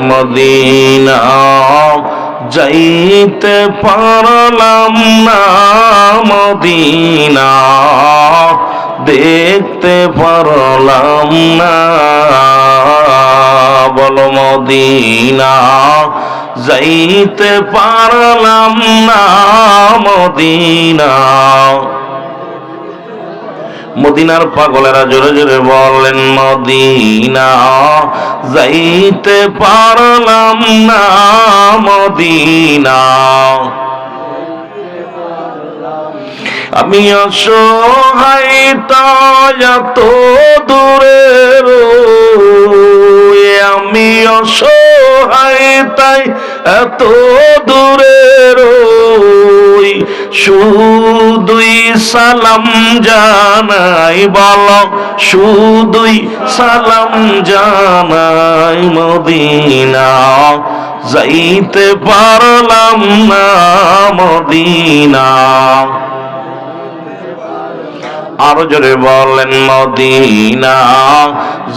Medina যাইতে পারলাম না, মদিনা দেখতে পারলাম না। বলো মদিনা যাইতে পারলাম না, মদিনা। মদিনার পাগলেরা জোরে জোরে বলেন মদিনা যাইতে পারলাম না, মদিনা। আমি অসহায় তাই এত দূরে রই, আমি অসহায় তাই এত দূরে রই, শুধুই সালাম জানাই, বলো শুধুই সালাম জানাই, মদিনা যাইতে পারলাম না, মদিনা। আরো জোরে বলেন মদিনা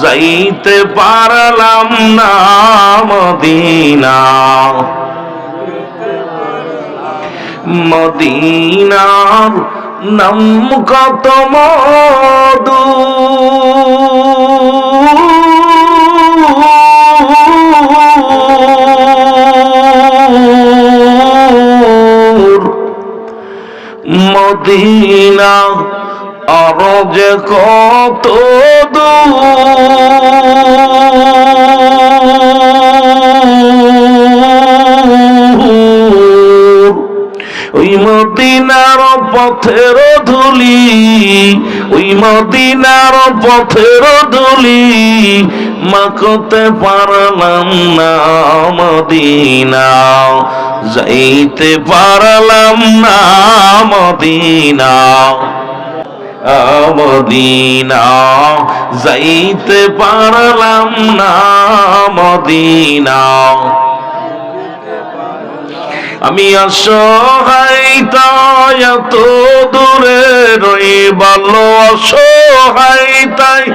যাইতে পারলাম না, মদিনা। মদিনার নাম কত মধু, মদিনা আর যে কত দূর, ওই মদিনার পথের ধুলি, ওই মদিনার পথের ধুলি মাখতে পারলাম না, মদিনা যাইতে পারলাম না, মদিনা। মদিনা যাইতে পারলাম না, মদিনা। আমি অসহায় তাই এত দূরে রই, বলো অসহায় তাই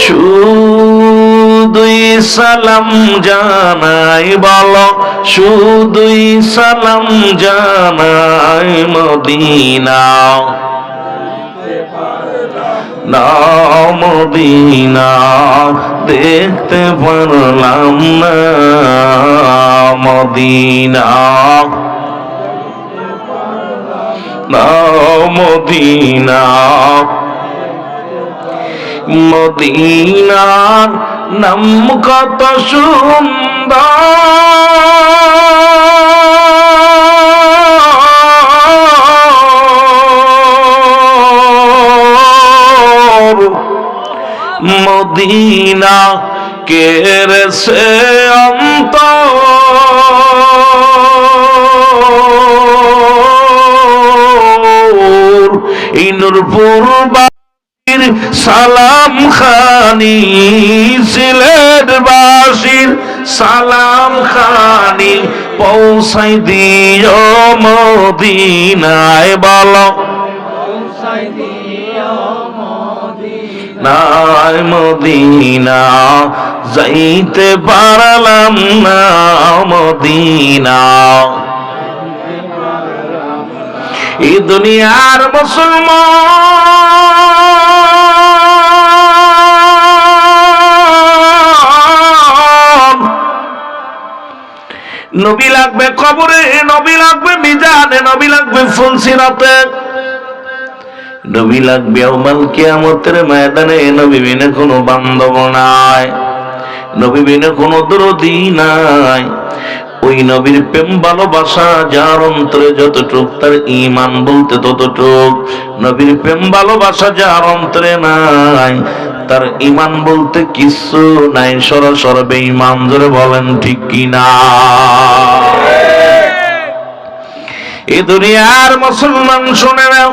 শুধুই সালাম জানাই, বলো শুধুই সালাম জানাই, মদিনা না, মদিনা দেখতে পারলাম না, মদিনা না, মদিনা। মদিনার নাম কত সুন্দর, মদিনা কেড়েছে অন্তর, এই নূরপুর সালাম খানি, সিলেট বাসীর সালাম খানি পৌঁছাই দিও মদিনায়, বলো পৌঁছাই দিও মদিনায়, মদিনা যাইতে পারলাম না, মদিনা। এই দুনিয়ার মুসলমান নবী লাগবে কবরে, নবী লাগবে মিজানে, নবী লাগবে ফুলসিরাতে, নবী লাগবে ইয়াউমাল কিয়ামতের ময়দানে। নবী বিনে কোনো বান্ধব নাই, নবী বিনে কোনো দরদি নাই। ওই নবীর প্রেম ভালোবাসা যার অন্তরে যতটুক, তার ঈমান বলতে ততটুক। নবীর প্রেম ভালোবাসা যার অন্তরে নাই, তার ঈমান বলতে কিছু নাই, সরাসরি বেঈমান। জোরে বলেন ঠিক কিনা? এই দুনিয়ার মুসলমান শুনে নাও,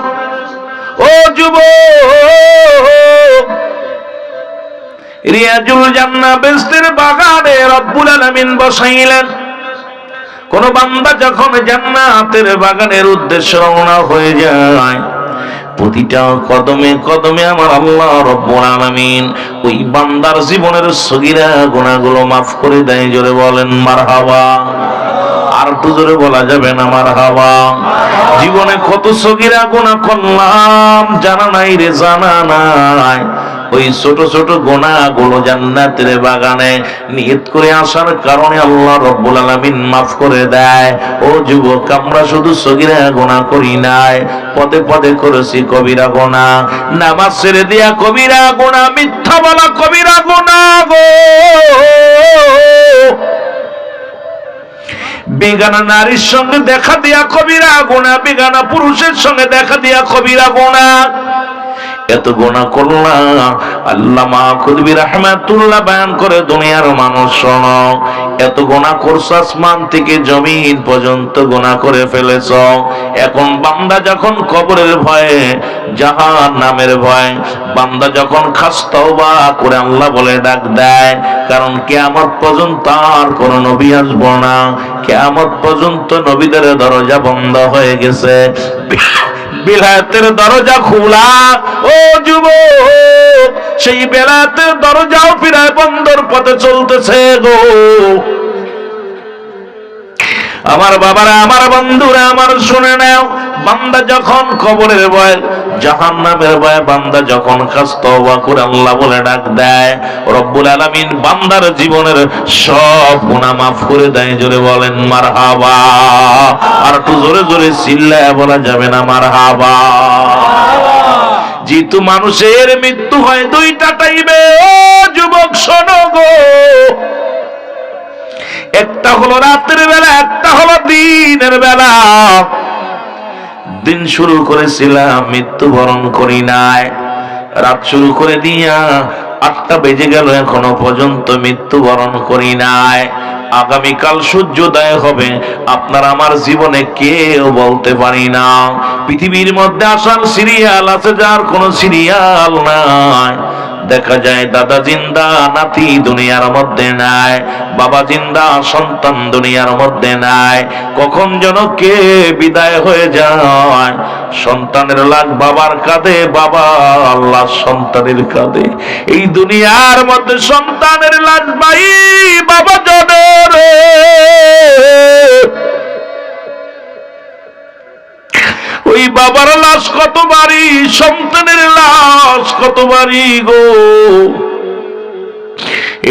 ও যুবক, রিয়াজুল জান্নাহ বেহেশতের বাগানে রব্বুল আলামিন বসাইলেন। কোন বান্দা যখন জান্নাতের বাগানের উদ্দেশ্যে রওনা হয়ে যায়, প্রতিটা কদমে কদমে আমার আল্লাহ রব্বুল আলামিন ওই বান্দার জীবনের সগীরা গুনাহগুলো মাফ করে দেয়। জোরে বলেন মারহাবা। আর একটু জোরে বলা যাবে না মারহাবা? জীবনে কত সগীরা গুনাহ করলাম, জানা নাই রে, জানা নাই। ওই ছোট ছোট গুনাহগুলো জান্নাতের বাগানে নিয়ত করে আসার কারণে আল্লাহ রব্বুল আলামিন মাফ করে দেয়। ও যুবক, আমরা শুধু সগীরা গুনাহ করি নাই, পদে পদে করেছি কবিরা গুনাহ। নামাজ ছেড়ে দিয়া কবিরা গুনাহ, মিথ্যা বলা কবিরা গুনাহ গো। বেগানা নারীর সঙ্গে দেখা দিয়া কবিরা গুনাহ, বেগানা পুরুষের সঙ্গে দেখা দিয়া কবিরা গুনাহ। এত গুনাহ করলাম, আল্লামা কুতুবী রাহমাতুল্লাহ বয়ান করে, দুনিয়ার মানুষ শোনো, এত গুনাহ করছ, আসমান থেকে জমিন পর্যন্ত গুনাহ করে ফেলেছ। এখন বান্দা যখন কবরের ভয়ে, জাহান্নামের ভয়, বান্দা যখন খাস তওবা করে আল্লাহ বলে ডাক দেয়, কারণ কিয়ামত পর্যন্ত আর কোন নবী আসবে না, কিয়ামত পর্যন্ত নবীদের দরজা বন্ধ হয়ে গেছে, বিলায়াতের দরজা খোলা। ও যুবক, সেই বিলায়াতের দরজাও প্রায় বন্ধর পথে চলতেছে গো। আমার বাবারা, আমার বন্ধুরা, আমার শুনে নাও, বান্দা যখন কবরের ভয়, জাহান্নামের ভয়, বান্দা যখন খাস তওবা করে আল্লাহ বলে ডাক দেয়, রব্বুল আলামিন বান্দার জীবনের সব গুনাহ মাফ করে দেয়। জোরে বলেন মারহাবা। আর একটু জোরে জোরে চিল্লায়া বলা যাবে না মারহাবা? যেহেতু মানুষের মৃত্যু হয় দুইটা টাইমে, ও যুবক শোনো গো, একটা হলো রাতের বেলা, একটা হলো দিনের বেলা। দিন শুরু করেছিলাম, মৃত্যুবরণ করি নাই, রাত শুরু করে দিয়া 8টা বেজে গেল, এখনো পর্যন্ত মৃত্যুবরণ করি নাই। আগামীকাল সূর্যোদয় হবে, আপনার আমার জীবনে কেউ বলতে পারি না। পৃথিবীর মধ্যে আসার সিরিয়াল আছে, যার কোনো সিরিয়াল নাই। দেখা যায় দাদা জিন্দা, নাতি দুনিয়ার মধ্যে নাই, বাবা জিন্দা, সন্তান দুনিয়ার মধ্যে নাই। কখন যেন কে বিদায় হয়ে যায়, সন্তানের লাশ বাবার কাঁধে, বাবা আল্লাহ সন্তানের কাঁধে। এই দুনিয়ার মধ্যে সন্তানের লাশ ভাই বাবা জনের, ওই বাবার লাশ কত বাড়ি, সন্তানের লাশ কত বাড়ি গো।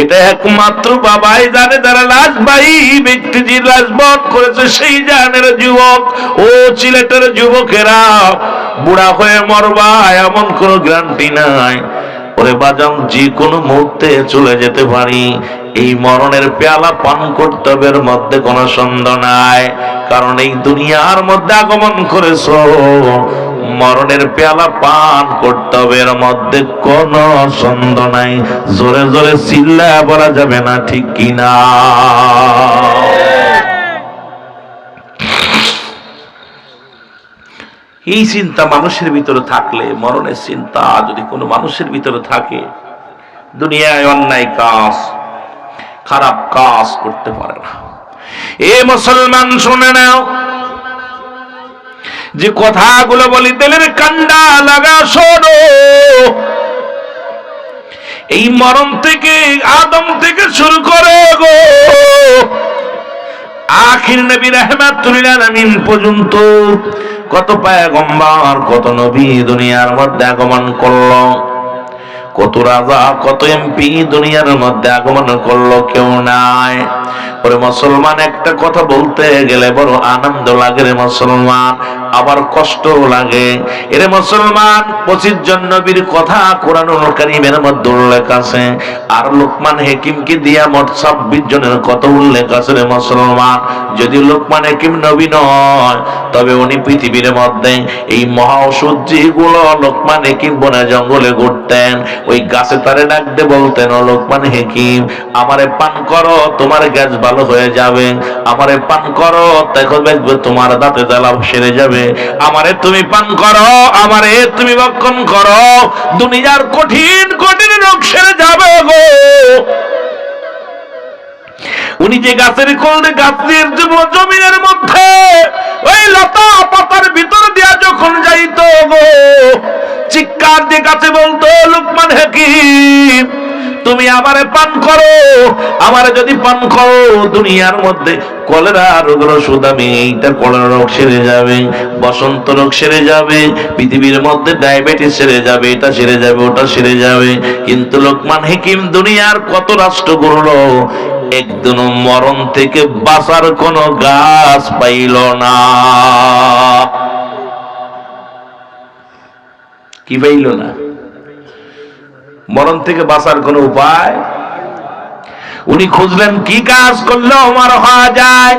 এটা একমাত্র বাবাই জানে, যারা লাশ ভাই ব্যক্তি যে লাশ বহন করেছে সেই জানের যুবক। ও সিলেটের যুবকেরা, বুড়া হয়ে মরবা এমন কোনো গ্যারান্টি নাই। ওরে বাজান, যে কোনো মুহূর্তে চলে যেতে পারি। এই মরণের পেয়ালা পান কর্তব্যের মধ্যে কোনো সন্দেহ নাই, কারণ এই দুনিয়ার মধ্যে আগমন করেছ, মরণের পেয়ালা পান কর্তব্যের মধ্যে কোনো সন্দেহ নাই। জোরে জোরে চিল্লায়া বলা যাবে না, ঠিক কিনা? এই চিন্তা মানুষের ভিতরে থাকলে, মরণের চিন্তা যদি কোনো মানুষের ভিতরে থাকে, দুনিয়ায় অন্যায় কাজ, খারাপ কাজ করতে পারে না। এ মুসলমান শুনে নাও, যে কথাগুলো বলি তেলের কান্ডা লাগা শোনো। এই মরণ থেকে, আদম থেকে শুরু করে গো, আখির নবী রাহমাতুল আলামিন পর্যন্ত কত পয়গম্বর, কত নবী দুনিয়ার মধ্যে আগমন করলো, কত রাজা, কত এমপি দুনিয়ার মধ্যে আগমন করলো, কেউ নাই। ওরে মুসলমান, একটা কথা বলতে গেলে বড় আনন্দ লাগে রে মুসলমান, আবার কষ্ট লাগে। এরে মুসলমান, 25 জন নবীর কথা কোরআনুল কারীমের মধ্যে উল্লেখ আছে, আর লোকমান হাকিমকে দিয়া মোট 26 জনের কথা উল্লেখ আছে রে মুসলমান। যদি লোকমান হাকিম নবী নয়, তবে উনি পৃথিবীর মধ্যে এই মহা ঔষধ যেগুলো লোকমান হাকিম বনে জঙ্গলে ঘুরতেন, ওই গাছে তারে ডাকতে বলতেন, ও লোকমান হাকিম, আমারে পান করো, তোমার গ্যাস ভালো হয়ে যাবে, আমারে পান করো, দেখো দেখবে তোমার দাঁতে জ্বালা সেরে যাবে, আমারে তুমি পান করো, আমারে তুমি ভক্ষণ করো, দুনিয়ার কঠিন কঠিন রোগ সেরে যাবে গো। উনি যে গাছের কোলে গাছের জমিনের মধ্যে ওই লতা পাতার ভিতর দিয়া যখন যাইতো গো, চিৎকার দিয়ে গাছে বলতো, লুকমান হাকিম তুমি আমারে পান করো, আমারে যদি পান করো দুনিয়ার মধ্যে কলেরা রোগের ওষুধ আমি, এইটা কলেরা রোগ সেরে যাবে, বসন্ত রোগ সেরে যাবে, পৃথিবীর মধ্যে ডায়াবেটিস সেরে যাবে, এটা সেরে যাবে, ওটা সেরে যাবে। কিন্তু লোকমান হাকিম দুনিয়ার কত রাষ্ট্র গড়লো, একদিন মরণ থেকে বাঁচার কোন গাছ পাইল না। কি পাইল না? মরণ থেকে বাঁচার কোন উপায়। উনি খুঁজলেন কি কাজ করলে আমার হওয়া যায়,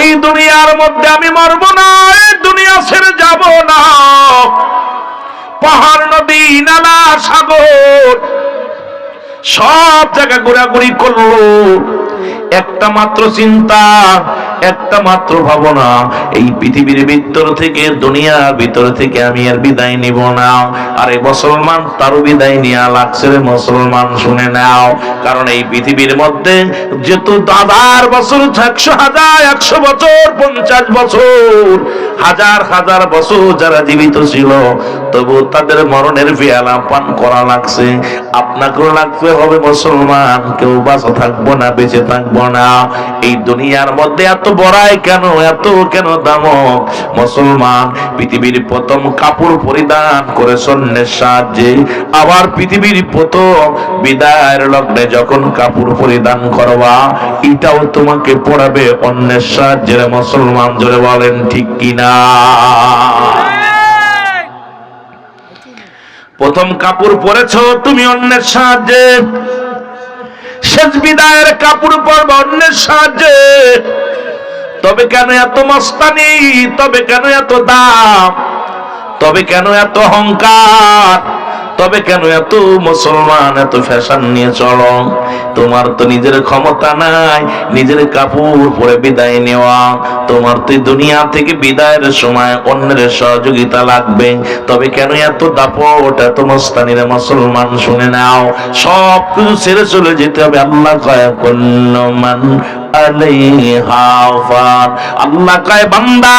এই দুনিয়ার মধ্যে আমি মরব না, এই দুনিয়া ছেড়ে যাব না। পাহাড়, নদী, নালা, সাগর সব জায়গা ঘোরাঘুরি করলো, একটা মাত্র চিন্তা, একটা মাত্র ভাবনা, এই পৃথিবীর ভিতর থেকে, দুনিয়ার ভিতর থেকে আমি আর বিদায় নিব না। আরে মুসলমান, তারও বিদায় নিয়া লাগছে রে মুসলমান, শুনে নাও। কারণ এই পৃথিবীর মধ্যে যেহেতু 1000 বছর, 100,000, 100 বছর, 50 বছর, হাজার হাজার বছর যারা জীবিত ছিল, তবু তাদের মরণের পেয়ালা পান করা লাগছে। আপনাকেও লাগতে হবে মুসলমান, কেউ বাঁচা থাকবো না, বেঁচে থাকবো না। এই দুনিয়ার মধ্যে এত বড়াই কেন, এত কেন দামক? মুসলমান পৃথিবীর প্রথম কাপড় পরিধান করে অন্যের সাহায্যে, আবার পৃথিবীর প্রথম বিদায়ের লগ্নে যখন কাপড় পরিধান করবা, এটাও তোমাকে পড়াবে অন্যের সাহায্যে। মুসলমান জোরে বলেন ঠিক কিনা? প্রথম কাপড় পরেছো তুমি অন্যের সাহায্যে, শেষ বিদায়ের কাপড় পরবে অন্যের সাহায্যে। তবে কেন এত মস্তানি? তবে কেন এত দাম? তবে কেন এত অহংকার? তবে কেন এত মুসলমান এত ফ্যাশন নিয়ে চলো? তোমার তো নিজের ক্ষমতা নাই নিজের কাপড় পরে বিদায় নেওয়া। তোমার তো দুনিয়া থেকে বিদায়ের সময় অন্যের সহযোগিতা লাগবে। তবে কেন এত দাপট, এত মস্তানির? মুসলমান শুনে নাও, সব কিছু ছেড়ে চলে যেতে হবে। আল্লাহ কয় কুল্লু মান আলাইহা ফান, আল্লাহ কয় বান্দা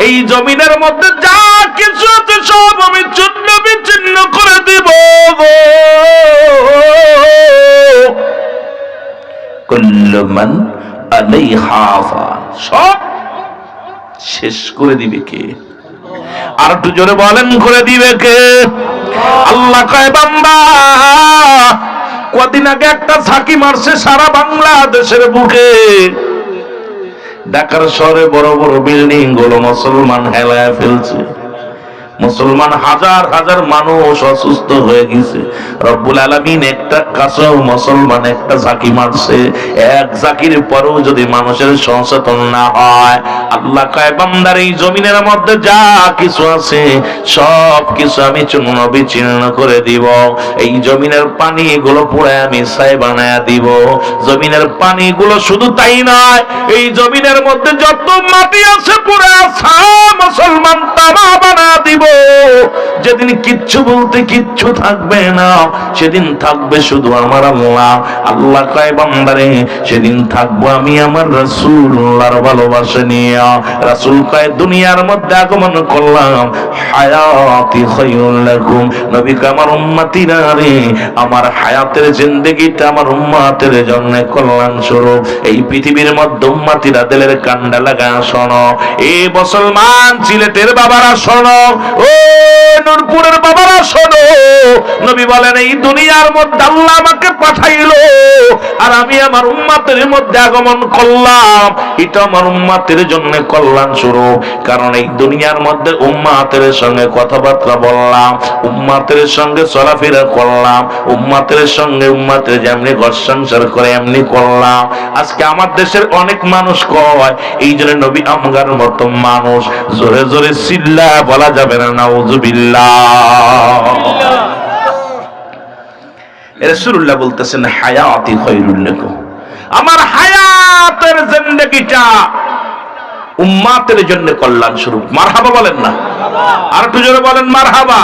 এই জমিনের মধ্যে যা কিছু আছে সব আমি চূর্ণ বিচ্ছিন্ন করে দিব। কুল্লু মান আলাইহা ফান, সব শেষ করে দিবে কে? আর একটু জোরে বলেন, করে দিবে কে? আল্লাহ কয় বান্দা কদিন আগে একটা ঝাঁকি মারছে সারা বাংলাদেশের বুকে। ঢাকার শহরে বড় বড় বিল্ডিং গুলো মুসলমান হেলায় ফেলছে। মুসলমান হাজার হাজার মানুষ অসুস্থ হয়ে গেছে। রব্বুল আলামিন একটা কাছেও মুসলমান একটা ঝাঁকি মারছে। এক ঝাঁকির পরেও যদি মানুষের সচেতন না হয়, আল্লাহ কয় বান্দার এই জমিনের মধ্যে যা কিছু আছে সব কিছু আমি চূর্ণ বিচূর্ণ করে দিব। এই জমিনের পানি গুলো পুড়ে আমি ছাই বানায়া দিব। জমিনের পানি গুলো শুধু তাই নয়, এই জমিনের মধ্যে যত মাটি আছে পুরো মুসলমান তামা বানায়া দিব। যেদিন কিচ্ছু বলতে কিচ্ছু থাকবে না, সেদিন থাকবে শুধু আমার আল্লাহ। আল্লাহ কয় বান্দারে সেদিন থাকবো আমি আমার রাসূলুল্লাহর ভালোবাসা নিয়ে। রাসূল কয় দুনিয়ার মধ্যে আগমন করলাম হায়াতি খায়রুল লাকুম, নবী কয় আমার উম্মতিরা রে, আমার হায়াতের জিন্দেগিটা আমার উম্মতের জন্য কল্যাণ স্বরূপ। এই পৃথিবীর মধ্যে উম্মতিরা দিলের কান্ডা লাগা শোনো। এই মুসলমান সিলেটের বাবারা শোনো, ও নূরপুরের বাবারা শোনো, নবী বলেন এই দুনিয়ার মধ্যে আল্লাহ আমাকে পাঠাইলো আর আমি আমার উম্মতের মধ্যে আগমন করলাম, এটা আমার উম্মতের জন্য কল্যাণ স্বরূপ। কারণ এই দুনিয়ার মধ্যে উম্মতের সঙ্গে কথাবার্তা বললাম, উম্মতের সঙ্গে চলাফেরা করলাম, উম্মতের সঙ্গে উম্মতের যেমনি ঘর সংসার করে এমনি করলাম। আজকে আমার দেশের অনেক মানুষ কয়, এই জন্য নবী আমগার মতো মানুষ জোরে জোরে চিল্লা বলা যাবে না, নাউযুবিল্লাহ। রাসূলুল্লাহ বলতেছেন হায়াতি খায়রুল লাকুম, আমার হায়াতের জিন্দেগিটা উম্মতের জন্য কল্যাণ স্বরূপ। মারহাবা বলেন না? আর একটু জোরে বলেন মারহাবা।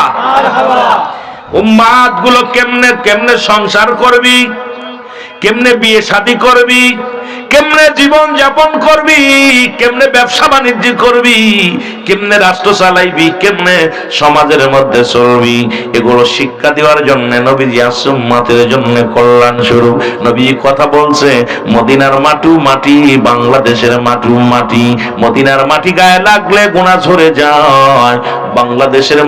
উম্মত গুলো কেমনে কেমনে সংসার করবি, কেমনে বিয়ে শাদী করবি, কেমনে জীবন যাপন করবি, কেমনে ব্যবসা বাণিজ্য করবি, কেমনে রাষ্ট্র চালাইবি, কেমনে সমাজের মধ্যে চলবি, এগুলো শিক্ষা দেওয়ার জন্য নবীজি উম্মতের জন্য কল্যাণ স্বরূপ নবী কথা বলছে। মদিনার মাটি, বাংলাদেশের মাটি, মদিনার মাটি গায়ে লাগলে গুনাহ ঝরে যায়, বাংলাদেশের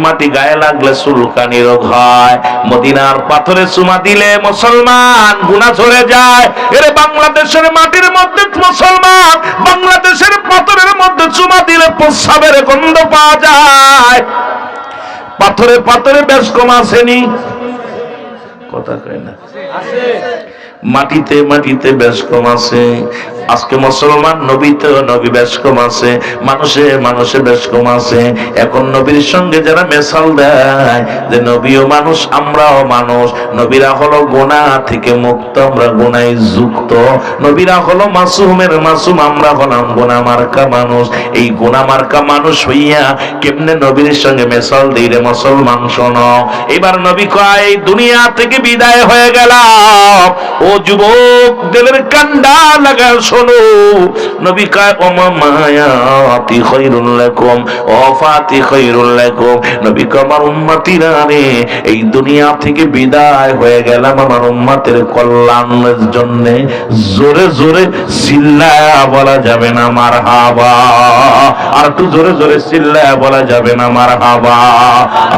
মাটি গায়ে লাগলে চুলকানি রোগ হয়। মদিনার পাথরে চুমা দিলে মুসলমান গুনাহ ঝরে যায়। এর বাংলাদেশের মাটির মধ্যে মুসলমান বাংলাদেশের পাথরের মধ্যে চুমা দিলে প্রস্রাবের গন্ধ পাওয়া যায়। পাথরে বেশ কম আসেনি, কথা কয় না, মাটিতে বেশ কম আছে। আজকে মুসলমান নবীতে নবী বেশ কম আছে, মানুষে বেশ কম আছে। এখন নবীর সঙ্গে যারা মেশাল দেয় যে নবীও মানুষ আমরাও মানুষ, নবীরা হলো গুনাহ থেকে মুক্ত, আমরা গুনাহে যুক্ত, নবীরা হলো মাসুমের মাসুম, আমরা হলাম গুনাহ মার্কা মানুষ। এই গুনাহ মার্কা মানুষ হইয়া কেমনে নবীর সঙ্গে মেশাল দিলে মুসলমান শোনো। এবার নবী কয় এই দুনিয়া থেকে বিদায় হয়ে গেলাম, ও যুবক দিলের কান্ডা লাগা শোনো। নবী কয় ওমা মায়াতি খায়রুল লাকুম ওয়াফাতি খায়রুল লাকুম। নবী কয় আমার উম্মতিরা রে, এই দুনিয়া থেকে বিদায় হয়ে গেলাম আমার উম্মতের কল্যাণের জন্য। জোরে জোরে চিল্লায়া বলা যাবে না মারহাবা, আর একটু জোরে জোরে চিল্লায়া বলা যাবে না মারহাবা।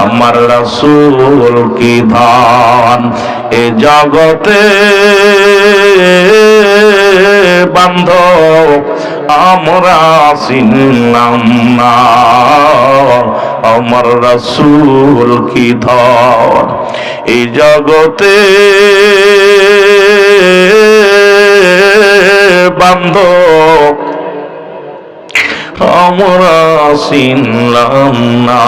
আমার রাসূল কি ধান এ জগতে বান্ধব আমরা চিনলাম না, আমার রাসূল কি ধন এই জগতে বান্ধব আমরা চিনলাম না।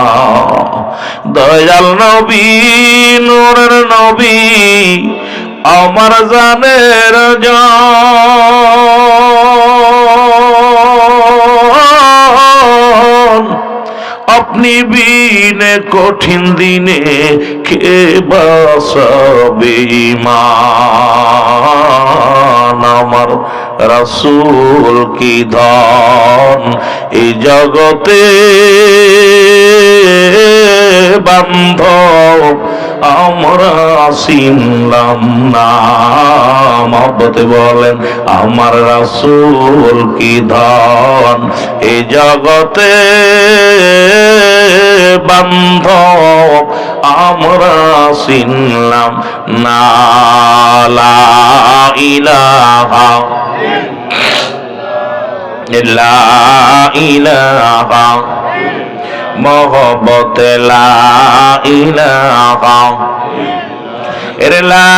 দয়াল নবী নূরের নবী আমার জানের জান, আপনি বিনে কঠিন দিনে কে বাঁচাবে ঈমান। আমার রাসূল কি ধন এই জগতে বান্ধব আমরা চিনলাম না। মহব্বতে বলেন আমার রাসূল কি ধন এই জগতে বান্ধব আমরা চিনলাম না। লা ইলাহা লা ইলাহা মহব্বত লা ইলাহা এর লা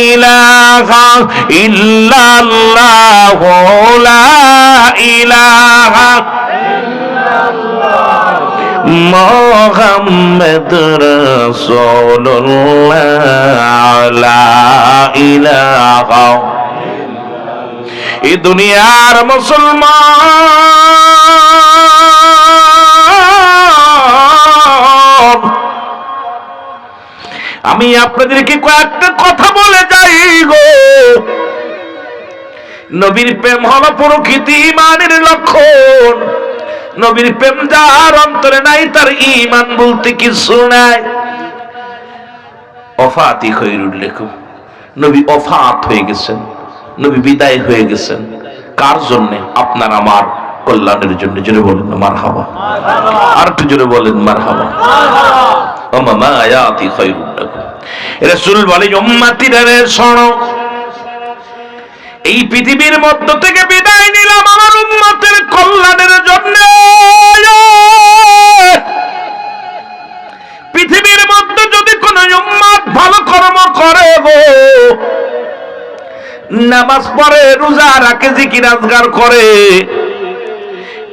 ইলাহা ইল্লাল্লাহ লা ইলাহা মুহাম্মদ রাসূলুল্লাহ লা ইলাহা। এই দুনিয়ার মুসলমান আমি আপনাদেরকে কয়েকটা কথা বলে যাই গো। নবীর প্রেম হলো প্রকৃত ঈমানের লক্ষণ। নবীর প্রেম যার অন্তরে নাই তার ঈমান বলতে কিছু নাই। ওফাতি খায়রুল লাকুম, নবী ওফাত হয়ে গেছেন, নবী বিদায় হয়ে গেছেন। কার জন্য? আপনার আমার কল্যাণের জন্য। জোরে বলেন মারহাবা, আর একটু জোরে বলেন মারহাবা। ওমা মায়াতি খায়রুল লাকুম। রাসূল বলে উম্মতিরা রে শোনো, এই পৃথিবীর মধ্য থেকে বিদায় নিলাম আমার উম্মতের কল্যাণের জন্য। পৃথিবীর মধ্যে যদি কোন উম্মত ভালো কর্ম করে গো, নামাজ পড়ে, রোজা রাখে, জিকির আজগার করে,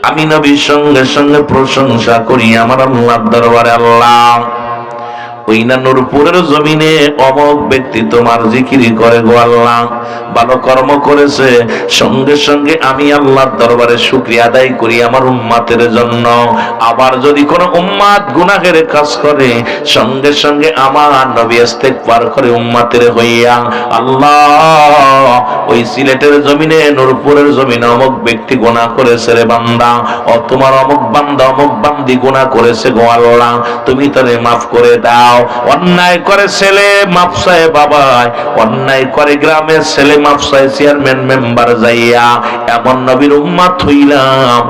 আমি নবীর সঙ্গে সঙ্গে প্রশংসা করি আমার আল্লাহর দরবারে, আল্লাহ ওই না নূরপুরের জমিনে অমুক ব্যক্তি তোমার জিকির করে গো আল্লাহ, ভালো কর্ম করেছে, সঙ্গে সঙ্গে আমি আল্লাহর দরবারে শুকরিয়া আদায় করি আমার উম্মাতের জন্য। আবার যদি কোনো উম্মাত গুনাহের কাজ করে, সঙ্গে সঙ্গে আমার নবী ইস্তেগফার করে উম্মাতের হইয়া, আল্লাহ ওই সিলেটের জমিনে নূরপুরের জমিনে অমুক ব্যক্তি গুনাহ করেছে রে বান্দা, ও তোমার অমুক বান্দা অমুক বান্দি গুনাহ করেছে গো আল্লাহ, তুমি তারে মাফ করে দাও। অন্যায় করে ছেলে মাফ চায় বাবায়, অন্যায় করে গ্রামের ছেলে মাফ চায় চেয়ারম্যান মেম্বার যাইয়া, এমন নবীর উম্মত হইলাম,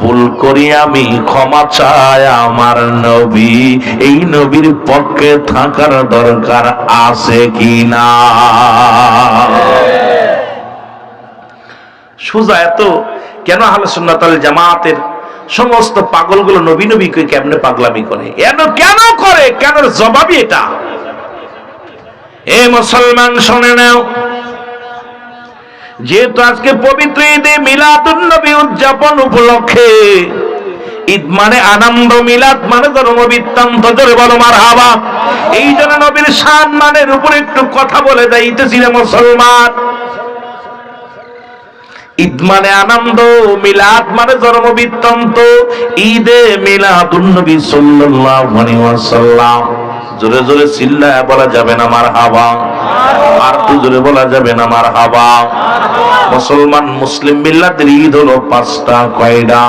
ভুল করি আমি ক্ষমা চাই আমার নবী, এই নবীর পক্ষে থাকার দরকার আছে কিনা? সোজা এত কেন আহলে সুন্নাত ওয়াল জামাতের সমস্ত পাগলগুলো নবী নবী কে কেমনে পাগলামি করে, কেন করে, কেন জবাবই এটা। এ মুসলমান শুনে নাও, যেহেতু আজকে পবিত্র ঈদে মিলাদুন নবী উদযাপন উপলক্ষে, ঈদ মানে আনন্দ, মিলাদ মানে জন্ম বৃত্তান্ত, জোরে বলো মারহাবা। এই জন্য নবীর শান মানের উপরে একটু কথা বলে যাইতেছি রে মুসলমান। ঈদ মানে আনন্দ, মিলাদ মানে জন্ম বৃত্তান্ত। ঈদে মিলাদুন নবী সাল্লাল্লাহু আলাইহি ওয়াসাল্লাম, জোরে জোরে চিল্লায়া বলা যাবে না মারহাবা, আর তো জোরে বলা যাবে না মারহাবা। মুসলমান মুসলিম মিল্লাতের ঈদ হলো পাঁচটা। কয়টা?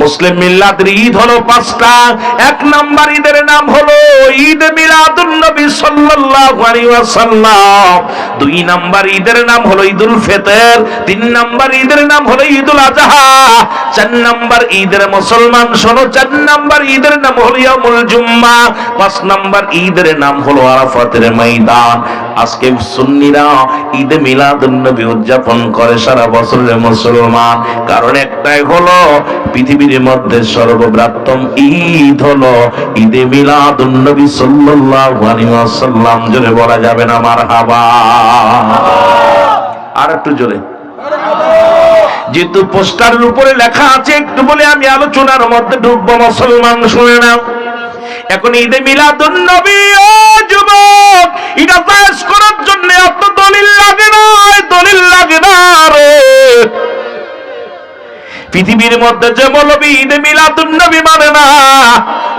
মুসলিম মিল্লাতের ঈদ হলো পাঁচটা। এক নাম্বার ঈদের নাম হলো ঈদ মিলাদুন নবী সাল্লাল্লাহু আলাইহি ওয়াসাল্লাম। দুই নাম্বার ঈদের নাম হলো ঈদুল ফিতর। তিন নাম্বার ঈদের নাম হলো ঈদুল আযহা। চার নাম্বার ঈদের মুসলমান শোনো, চার নাম্বার ঈদের নাম হলো ইয়াউমুল জুম্মা। পাঁচ নাম্বার ঈদের নাম হলো আরাফাতের ময়দান। আজকে সুন্নিরা ঈদ মিলাদুন নবী উদযাপন করে সারা বছরের মুসলমান, কারণ একটাই হলো পৃথিবীর মধ্যে সর্ববৃহত্তম ঈদ হলো ঈদে মিলাদুন নবী সাল্লাল্লাহু আলাইহি ওয়াসাল্লাম। জোরে বলা যাবে না মারহাবা? আর একটু জোরে। যেহেতু পোস্টারের উপরে লেখা আছে, একটু বলে আমি আলোচনার মধ্যে ঢুকবো। মুসলমান শুনে নাও, এখন ঈদে মিলাদুন নবী, ও যুবক, এটা পাস করার জন্য এত দলিল লাগে না, দলিল লাগে না রে। পৃথিবীর মধ্যে যে মৌলবী ঈদে মিলাদুন নবী মানে না,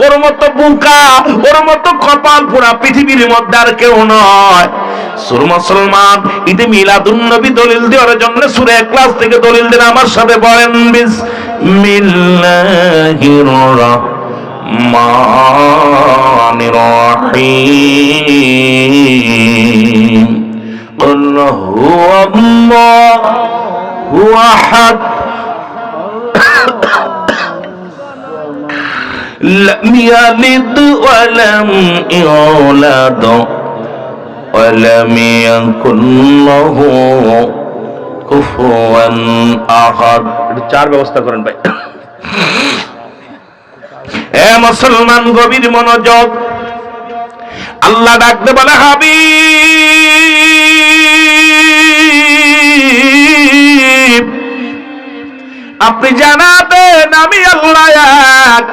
ওর মতো বুকা, ওর মতো কপাল পোড়া পৃথিবীর মধ্যে আর কেউ নয়। মুসলমান ঈদে মিলাদুন নবী দলিল দেওয়ার জন্য সূরা ইখলাস থেকে দলিল দেন, আমার সাথে বলেন বিসমিল্লাহির রাহমানির রাহিম। কুল হুয়াল্লাহু আহাদ لم يلد ولم يولد ولم يكن له كفوا أحد। চার ব্যবস্থা করেন ভাই। এ মুসলমান গভীর মনোযোগ, আল্লাহ ডাকতে বলে হাবিব আপনি জানাবেন আমি আল্লাহ এক।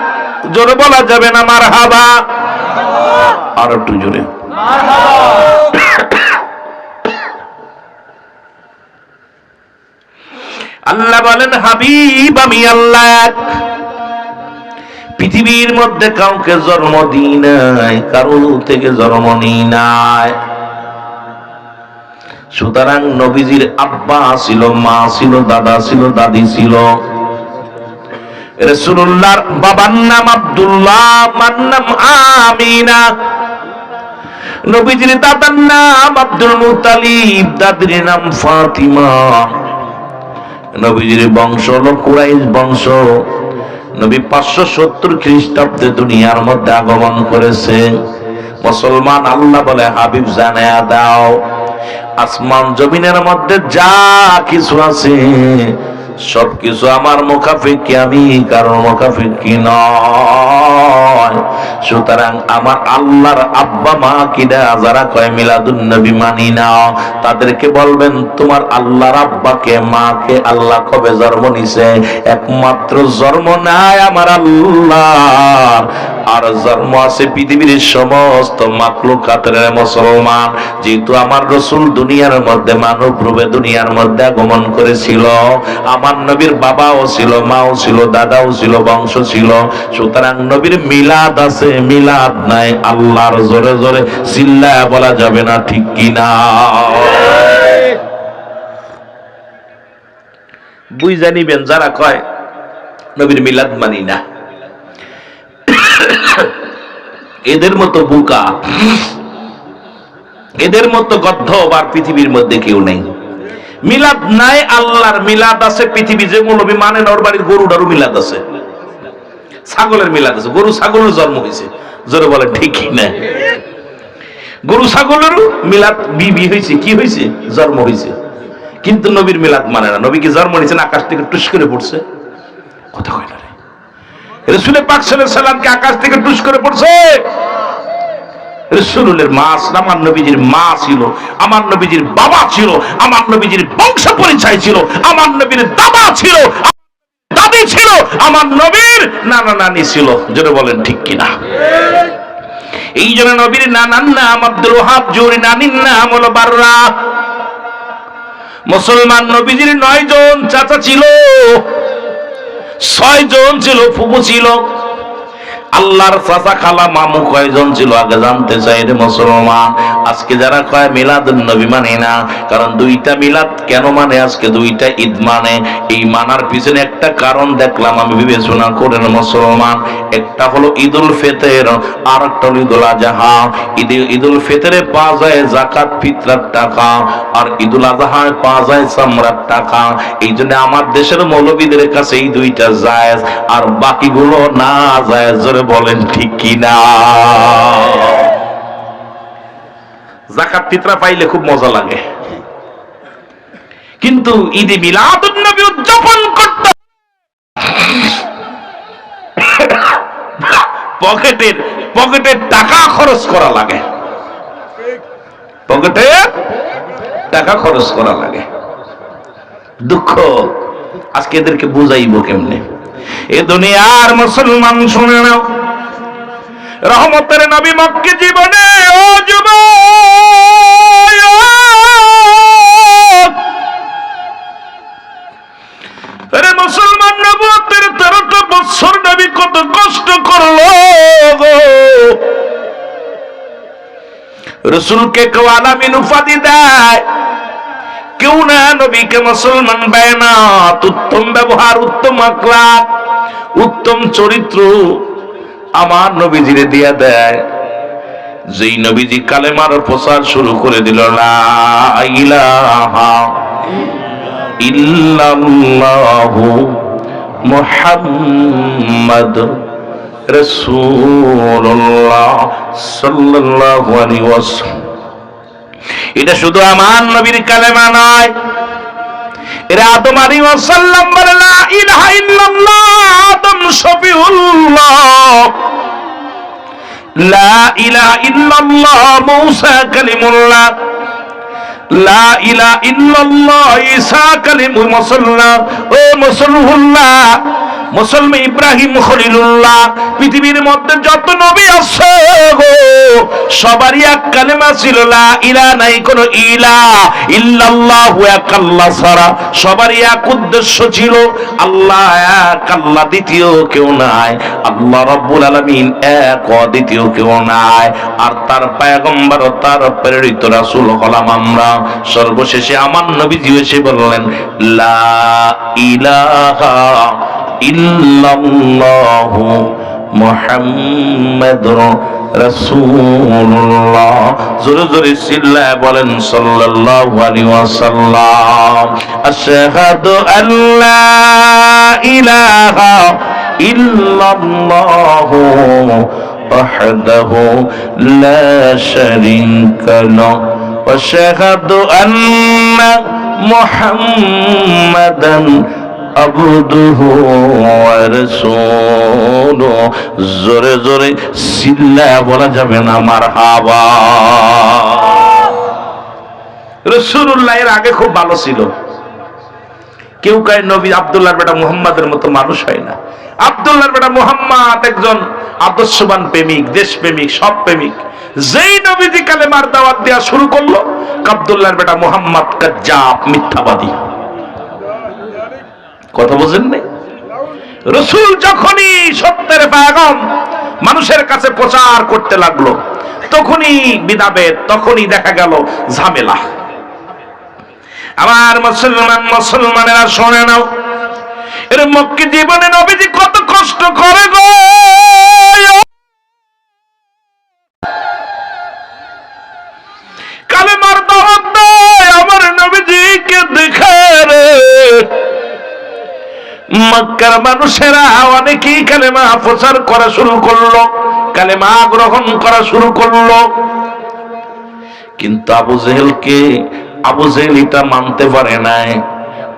জোরে বলা যাবে না মারহাবা? আর একটু জোরে। আল্লাহ বলেন হাবিব আমি আল্লাহ এক। পৃথিবীর মধ্যে কাউকে জন্ম দিই নাই, কারো থেকে জন্ম নিই নাই। সুতরাং নবীজির আব্বা ছিল, মা ছিল, দাদা ছিল, দাদি ছিল। রাসূলুল্লাহর বাবার নাম আব্দুল্লাহ, মার নাম আমিনা। নবীজির দাদার নাম আব্দুল মুত্তালিব, দাদির নাম ফাতিমা। নবীজির বংশ হলো কুরাইশ বংশ। নবী 570 খ্রিস্টাব্দে দুনিয়ার মধ্যে আগমন করেছে। মুসলমান আল্লাহ বলে হাবিব জানায়া দাও, আসমান জমিনের মধ্যে যা কিছু আছে সবকিছু আমার মুখাফিকি, আমি কারণ মুখাফিকি নয়। সুতরাং আমার আল্লাহর আব্বা মা কিনা যারা কয় মিলাদুন নবী মানি না, তাদেরকে বলবেন তোমার আল্লাহর আব্বাকে মাকে আল্লাহ কবে জন্ম নিছে? একমাত্র জন্ম নাই আমার আল্লাহর আর জন্ম আছে পৃথিবীর সমস্ত মাখলুকাতের মুসলমান। যেহেতু আমার রাসূল দুনিয়ার মধ্যে মানব রূপে দুনিয়ার মধ্যে আগমন করেছিল, আমার নবীর বাবাও ছিল, মাও ছিল, দাদাও ছিল, বংশ ছিল, সুতরাং নবীর মিলাদ আছে, মিলাদ নাই। আল্লাহর জোরে জোরে চিল্লায়া বলা যাবে না, ঠিক কিনা? বুঝা নিবেন যারা কয় নবীর মিলাদ মানি না, এদের মতো বোকা, এদের মতো গদ্ধব আর পৃথিবীর মধ্যে কেউ নেই। মিলাদ নাই, আল্লাহর মিলাদ আছে। পৃথিবী যে মৌলবী মানে না, ওর বাড়ির গরুটারও মিলাদ আছে, ছাগলের মিলাদ আছে, গরু ছাগলের জন্ম হয়েছে, জোরে বলে ঠিক না? গরু ছাগলেরও মিলাদ বিবি হয়েছে, কি হয়েছে? জন্ম হয়েছে। কিন্তু নবীর মিলাদ মানে না। নবী কি জন্ম নিয়েছেন আকাশ থেকে টুস করে পড়ছে? কথা কয় না রে। রাসূল পাক সাল্লাল্লাহু আলাইহি সাল্লাম কি আকাশ থেকে টুস করে পড়ছে? রাসূলের মা, আমার নবীজির মা ছিল, আমার নবীজির বাবা ছিল, আমার নবীজির বংশ পরিচয় ছিল, আমার নবীর দাদা ছিল, দাদি ছিল, আমার নবীর নানা নানি ছিল। যেটা বলেন ঠিক কিনা? এই জন্য নবীর নানার নাম আব্দুল ওয়াহাব জুরি, নানির নাম হলো বাররা। মুসলমান নবীজির 9 জন চাচা ছিল, 6 জন ছিল ফুফু ছিল। আল্লাহর চাচা খালা মামু কয়জন ছিল আগে জানতে চাই রে মুসলমান। আজকে যারা কয় মিলাদুন নবী মানে না, কারণ দুইটা মিলাদ কেন মানে, আজকে দুইটা ঈদ মানে। এই মানার পিছনে একটা কারণ দেখলাম আমি বিবেচনা করে মুসলমান। একটা হলো ঈদুল ফিতর, আর একটা হলো ঈদুল আযহা। ঈদুল ফিতরে পাওয়া যায় যাকাত ফিতরার টাকা, আর ঈদুল আযহায় পাওয়া যায় চামড়ার টাকা। এই জন্য আমার দেশের মৌলবীদের কাছে এই দুইটা জায়েজ, আর বাকিগুলো না জায়েজ। বলেন ঠিক কিনা? যাকাত ফিতরা পাইলে খুব মজা লাগে, কিন্তু ঈদে মিলাদুন নবী উদযাপন করতে পকেটের টাকা খরচ করা লাগে, পকেটে টাকা খরচ করা লাগে। দুঃখ, আজকে এদেরকে বুঝাইবো কেমনে? এ দুনিয়ার মুসলমান শুনে নাও, রহমতের নবী মক্কা জীবনে, ও যুবক, আরে মুসলমান নবুয়তের 13টা বছর নবী কত কষ্ট করলো গো। রাসূলকে কেউ আলামিন উপাধি দেয়, কেউ না নবীকে মুসলমান বায়নাত, উত্তম ব্যবহার, উত্তম আখলাক, উত্তম চরিত্র আমার নবীজিরে দিয়া দেয়। যেই নবীজি কালেমার প্রচার শুরু করে দিল, লা ইলাহা ইল্লাল্লাহু মুহাম্মাদুর রাসূলুল্লাহ সাল্লাল্লাহু আলাইহি ওয়াসাল্লাম। এটা শুধু আমার নবীর কালেমা নয়, এরা আদম আলাইহিস সালাম বলে লা ইলাহা ইল্লাল্লাহ, আদম শফিউল্লাহ, লা ইলাহা ইল্লাল্লাহ মূসা কালিমুল্লাহ, লা ইলাহা ইল্লাল্লাহ ঈসা কালিমুল্লাহ, ও মুসলমানুল্লাহ, মুসলমান ইব্রাহিম খলিলুল্লাহ। পৃথিবীর মধ্যে যত নবী আছে গো, সবারই এক কালেমা ছিল, লা ইলাহা, নাই কোনো ইলাহ, ইল্লাল্লাহু, এক আল্লাহ ছাড়া। সবারই এক উদ্দেশ্য ছিল, আল্লাহ এক, আল্লাহ দ্বিতীয় কেউ নাই, আল্লাহ রাব্বুল আলামিন এক, দ্বিতীয় কেউ নাই। আর তার পয়গম্বর, তার প্রেরিত রাসূল হলাম আমরা। সর্বশেষে আমার নবীজি এসে বললেন, লা ইলাহা ইল্লাল্লাহু মুহাম্মাদুর রাসূলুল্লাহ। জোরে জোরে চিল্লায় বলেন সাল্লাল্লাহু আলাইহি ওয়াসাল্লাম। আশহাদু আল্লা ইলাহা ইল্লাল্লাহু ওয়াহদাহু লা শারীকা লাহু ওয়া আশহাদু আন্না মুহাম্মাদান আবদুহু ওয়া রাসূলুহু। জোরে জোরে চিল্লায়া বলা যাবে না মারহাবা। রাসূলুল্লাহ এর আগে খুব ভালো ছিল। কেউ কয় নবী আব্দুল্লাহর বেটা মুহাম্মাদের মতো মানুষ হয় না। আব্দুল্লাহর বেটা মুহাম্মদ একজন আদর্শবান প্রেমিক, দেশপ্রেমিক, সব প্রেমিক। যেই নবীজি কালেমার দাওয়াত দেওয়া শুরু করলো, আব্দুল্লাহর বেটা মুহাম্মদ কাজ্জাব, মিথ্যাবাদী। কথা বুঝেন নাই? রাসূল যখনই সত্যের পয়গাম মানুষের কাছে প্রচার করতে লাগলো, তখনই বিদাবেদ, তখনই দেখা গেল ঝামেলা। আমার মুসলমানেরা শোনে নাও, এর মক্কি জীবনে নবীজি কত কষ্ট করে গো। কালেমার দাওয়াত দেয় আমার নবীজিকে দেখে রে। মক্কার মানুষেরা অনেকেই কালেমা প্রচার করা শুরু করলো, কালেমা গ্রহণ করা শুরু করলো, কিন্তু আবু জেহেল এটা মানতে পারে নাই।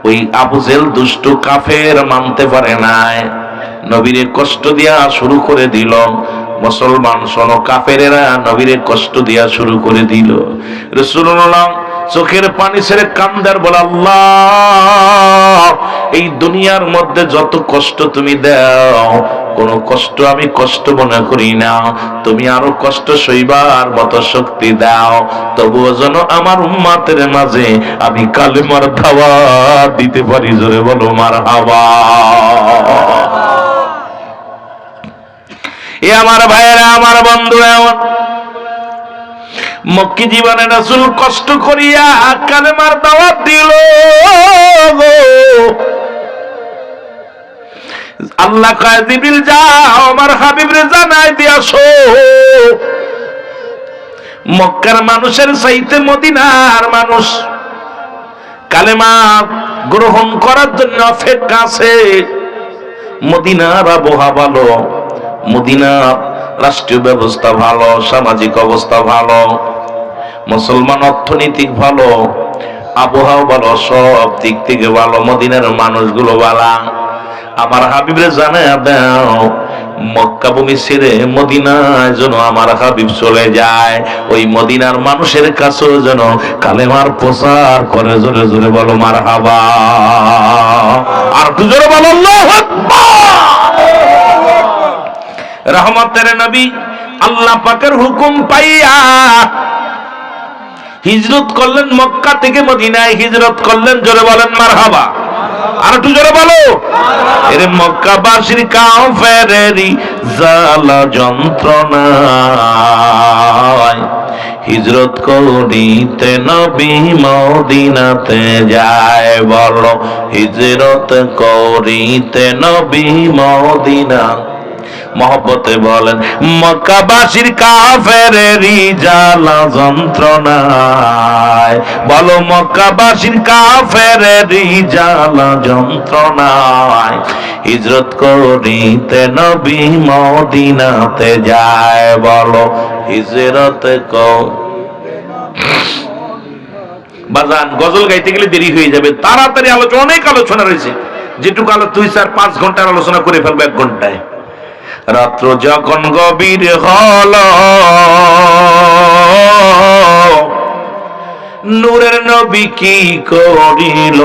ওই আবু জেহেল দুষ্ট কাফের মানতে পারে নাই, নবীরে কষ্ট দিয়া শুরু করে দিল। মুসলমান শোনো, কাফেরেরা নবীরে কষ্ট দিয়া শুরু করে দিল। রাসূলুল্লাহ চোখের পানি ছেড়ে কান্দার বলে, আল্লাহ, এই দুনিয়ার মধ্যে যত কষ্ট তুমি দাও, কোন কষ্ট আমি কষ্ট মনে করি না, তুমি আরো কষ্ট সইবার মতো শক্তি দাও, তবুও যেন আমার উম্মতের মাঝে আমি কালেমার দাওয়াত দিতে পারি। জোরে বলো মারহাবা। এ আমার ভাইয়েরা, আমার বন্ধুরা, মক্কি জীবনে রাসূল কষ্ট করিয়া কালেমার দাওয়াত দিল। আল্লাহ কয়, জিবরিল যাও আমার হাবিবরে জানাই দিয়াছো, মক্কার মানুষের চাইতে মদিনার মানুষ কালেমা গ্রহণ করার জন্য অপেক্ষা আছে। মদিনার আবহাওয়া ভালো, মদিনার রাষ্ট্রীয় ব্যবস্থা ভালো, সামাজিক অবস্থা ভালো, মুসলমান অর্থনৈতিক ভালো, আবহাওয়া ভালো, সব দিক থেকে ভালো, মদিনার মানুষগুলো ভালো। আমার হাবিবরে জানাই দাও, মক্কা ভূমি ছেড়ে মদিনায় যেন আমার হাবিব চলে যায়, ওই মদিনার মানুষের কাছেও যেন কালেমার প্রচার করে। জোরে জোরে বলো মারহাবা। আর একটু জোরে বলো আল্লাহু আকবার। রহমতের নবী আল্লাহ পাকের হুকুম পাইয়া হিজরত করলেন, মক্কা থেকে মদিনায় হিজরত করলেন। জোরে বলেন মারহাবা। আর একটু জোরে বলো। এর মক্কাবাসীর কাফেরেরই জ্বালা যন্ত্রণায় হিজরত করিতে নবী মদিনাতে যায়। বলো, হিজরত করিতে নবী মদিনা। মহব্বতে বলেন, মক্কাবাসীর কাফেরেরই জ্বালা যন্ত্রণায়। বলো, মক্কাবাসীর কাফেরেরই জ্বালা যন্ত্রণায় হিজরত করিতে নবী মদিনাতে যায়। বলো, হিজরত বাজান গজল গাইতে গেলে দেরি হয়ে যাবে, তাড়াতাড়ি আলোচনা, অনেক আলোচনা রয়েছে, যেটুকু 2-4-5 ঘন্টার আলোচনা করে ফেলবো 1 ঘন্টায়। রাত্র যখন গভীর হল, নূরের নবী কি করিল,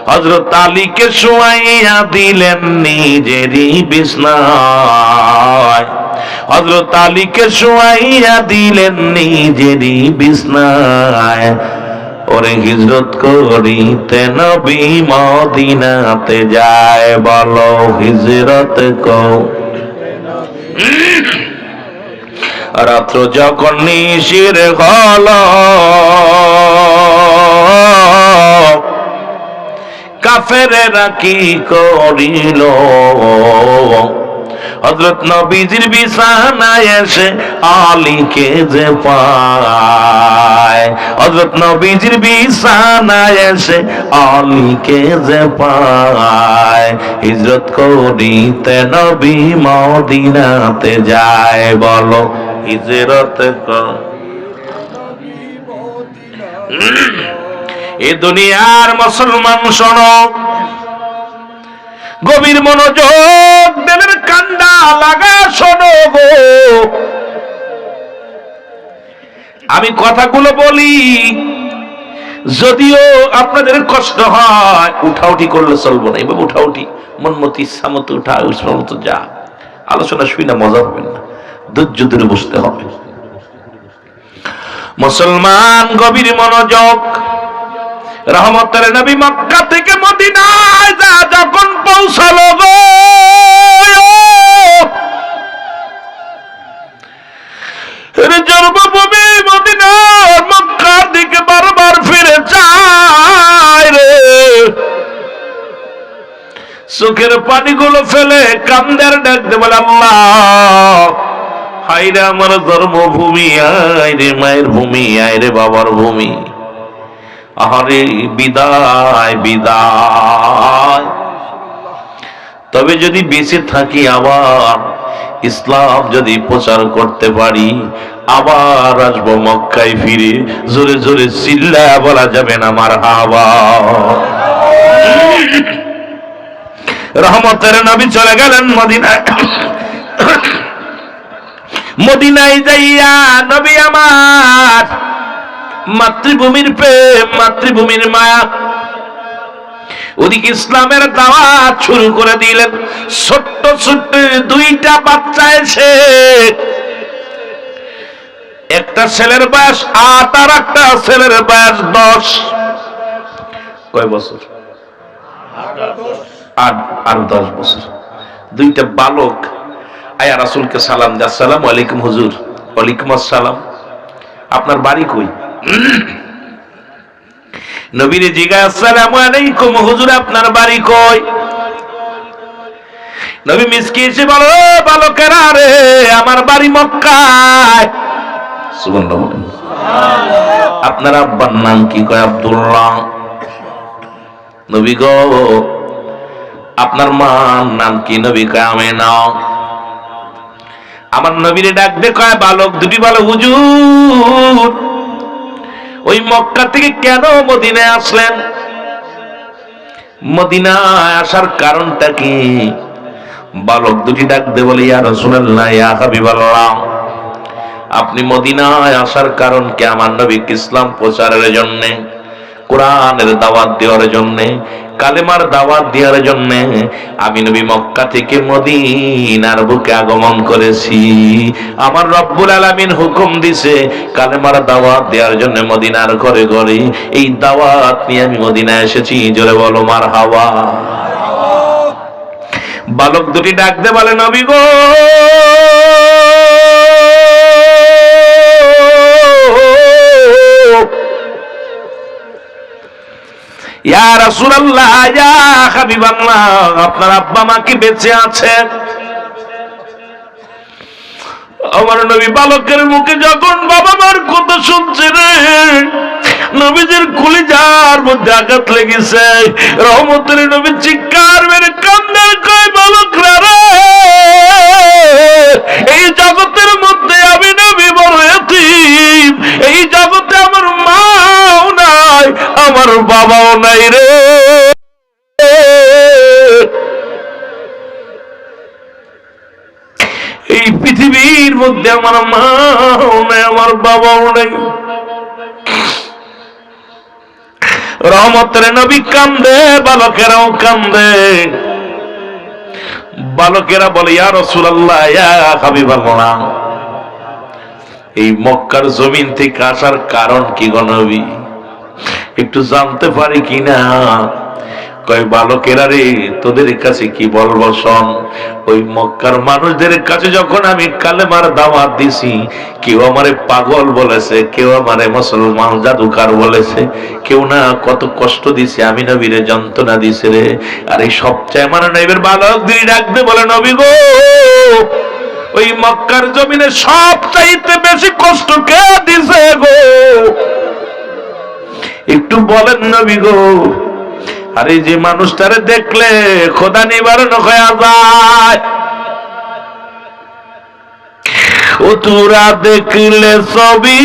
হযরত আলীকে শুয়াইয়া দিলেন নিজেরই বিছনায়। হযরত আলীকে শুয়াইয়া দিলেন নিজেরই বিছনায়। ওরে হিজরত করিতে নবী মদিনাতে যায়। বলো, হিজরত রাত্র যখন নিশির হল, কাফেরেরা কি করিল, হযরত নবীজির বিছানায় এসে আলীকে যে পায়। হযরত নবীজির বিছানায় এসে আলীকে যে পায়। হিজরত করিতে নবী মদিনাতে যায়। বলো, হিজরত এ দুনিয়ার মুসলমান শোনো, গভীর মনোযোগ দিলের কান্ডা লাগা শোনো গো। আমি কথাগুলো বলি, যদিও আপনাদের কষ্ট হয়, উঠাউঠি করলে চলবো না। এভাবে উঠাউঠি মন মতো ইচ্ছা মতো উঠা, ইচ্ছা মতো যা। আলোচনা শুই না, মজা হবে না, ধৈর্য ধরে বসতে হবে। মুসলমান গভীর মনোযোগ। রহমতের নবী মক্কা থেকে মদিনায় যখন পৌঁছালো গো, জন্মভূমি মদিনার মক্কার দিকে বারবার ফিরে যায় রে। চোখের পানিগুলো ফেলে কান্দের ডাক দে, বলে আল্লাহ, হায়রে আমার জন্মভূমি, আয়রে মায়ের ভূমি, আয়রে বাবার ভূমি, আহারে বিদায় বিদায়। তবে যদি বেঁচে থাকি, আবার ইসলাম যদি প্রচার করতে পারি, আবার আসবো মক্কায় ফিরে। জোরে জোরে চিল্লায়া বলা যাবে না মারহাবা। রহমতের নবী চলে গেলেন মদিনায়। মদিনায় যাইয়া নবী আমার মাতৃভূমির প্রেম, মাতৃভূমির মায়া, ওদিকে ইসলামের দাওয়াত শুরু করে দিলেন। ছোট্ট ছোট্ট দুইটা বাচ্চা এসে, একটা ছেলের বয়স 8 আর একটা ছেলের বয়স 10। কয় বছর? 8 আর 10 বছর। দুইটা বালক আয়া রাসূলকে সালাম দেয়, আসসালামু আলাইকুম হুজুর। ওয়ালাইকুম আসসালাম। আপনার বাড়ি কই? নবীরে জিজ্ঞাসা, আসসালামু আলাইকুম হুজুর, আপনার বাড়ি কই? নবী মিসকি এসে বলো, বালকেরা রে, আমার বাড়ি মক্কায়। সুবহানাল্লাহ। আপনার আব্বার নাম কি? কয় আব্দুল্লাহ। নবী গো, আপনার মার নাম কি? নবী কয় আমেনা। আমার নবীরে ডাক দে, কয় বালক দুটি বলো, হুজুর ওই মক্কা থেকে কেন মদিনায় আসলেন? মদিনায় আসার কারণটা কি? বালক দুটি ডাক দে বলে, ইয়া রাসূলুল্লাহ, ইয়া হাবিবাল্লাহ, আপনি মদিনায় আসার কারণ কি? আমার নবীকে ইসলাম প্রচারের জন্য, কোরআনের দাওয়াত দেওয়ার জন্য, কালেমার দাওয়াত দেওয়ার জন্য আমি নবী মক্কা থেকে মদিনার বুকে আগমন করেছি। আমার রব্বুল আলামিন হুকুম দিছে কালেমার দাওয়াত দেওয়ার জন্য মদিনার ঘরে ঘরে। এই দাওয়াত নিয়ে আমি মদিনায় এসেছি। জোরে বলো মারহাবা। বালক দুটি ডাক দে বলে, নবী গো, ইয়া রাসূলুল্লাহ, ইয়া হাবিবাল্লাহ, আপনার আব্বা মা কি বেঁচে আছে? আমার নবী বালকের মুখে যখন বাবা মার কথা শুনছে রে, নবীজির কলিজার মধ্যে আঘাত লেগেছে। রহমতের নবী চিৎকার মেরে কান্না, কয় বালকরা রে, এই জগতের মধ্যে আমি নবী বড় এতিম। এই জগতে আমার মাও নাই, আমার বাবাও নাই রে। এই পৃথিবীর মধ্যে আমার মাও নাই, আমার বাবাও নাই। রহমতের নবী কান্দে, বালকেরাও কান্দে। বালকেরা বলে, ইয়া রাসূলুল্লাহ, ইয়া হাবিবাল্লাহ, এই মক্কার জমিন থেকে আসার কারণ কি গো নবী? একটু জানতে পারি কিনা? কয় বালকেরা রে, তোদের কাছে কি বলবো শোন। ওই মক্কার মানুষদের কাছে যখন আমি কালেমার দাওয়াত দিছি, কেউ আমারে পাগল বলেছে, কেউ আমারে মুসলমান জাদুকার বলেছে, কেউ না কত কষ্ট দিছে, আমি নবীরে যন্ত্রণা দিছে রে। আর এই সবচেয়ে আমার নবীর বালক দুই ডাকবে বলে, নবী গো, ওই মক্কার জমিনে সবচাইতে বেশি কষ্ট কে দিছে গো? একটু বলেন নবী গো। আরে যে মানুষটারে দেখলে খোদা নিবারণ হয়ে যায়, ও তোরা দেখলে ছবি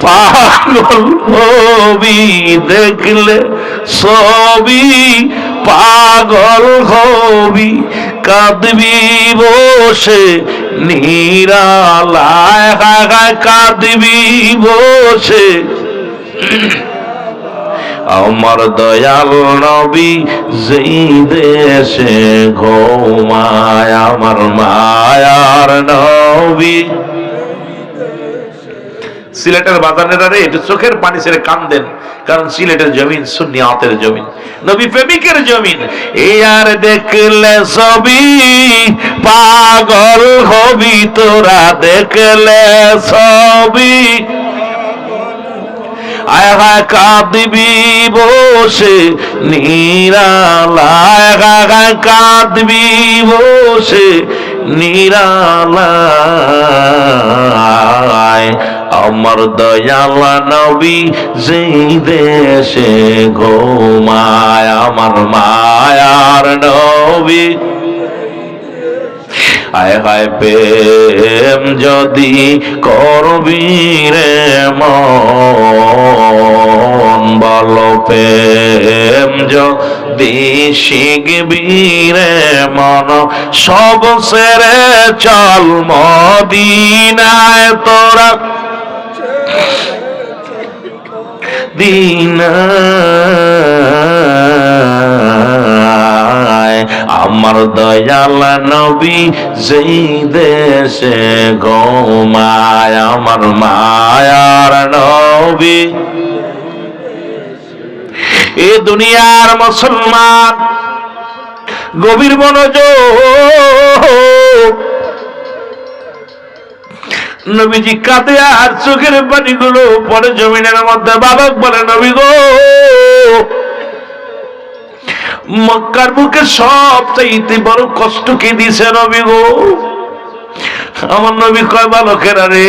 পাগল হবি, দেখলে ছবি পাগল হবি, কাঁদবি বসে নিরালায়, কাঁদবি বসে। আমার দয়াল নবী যেই দেশে ঘুমায়, আমার মায়ার নবী। সিলেটের বাজানেরা রে, একটু চোখের পানি ছেড়ে কান্দেন, কারণ সিলেটের জমিন সুন্নিয়াতের জমিন, নবী প্রেমিকের জমিন। এ আর দেখলে ছবি পাগল হবি তোরা, দেখলে ছবি আয় হায় কাঁদবি বসে নিরালায়, হায় কাঁদবি বসে নিরালায়। আমার দয়াল নবী যেই দেশে ঘুমায়, আমার মায়ার নবী। আয় হায় প্রেম যদি করবি রে মন, বল প্রেম যদি শিখবি রে মন, সব ছেড়ে চল মদিনায় তোরা দিনায়। আমার দয়াল নবী যেই দেশে ঘুমায়, আমার মায়ার নবী। এ দুনিয়ার মুসলমান গভীর মনোযোগ, নবীজি কাঁদে আর চোখের পানিগুলো পরে জমিনের মধ্যে। বালক বলে, নবী গো, মক্কার বুকে সব চাইতে বড় কষ্ট কি দিছে নবী গো? আমার নবী কয়, বালকেরা রে,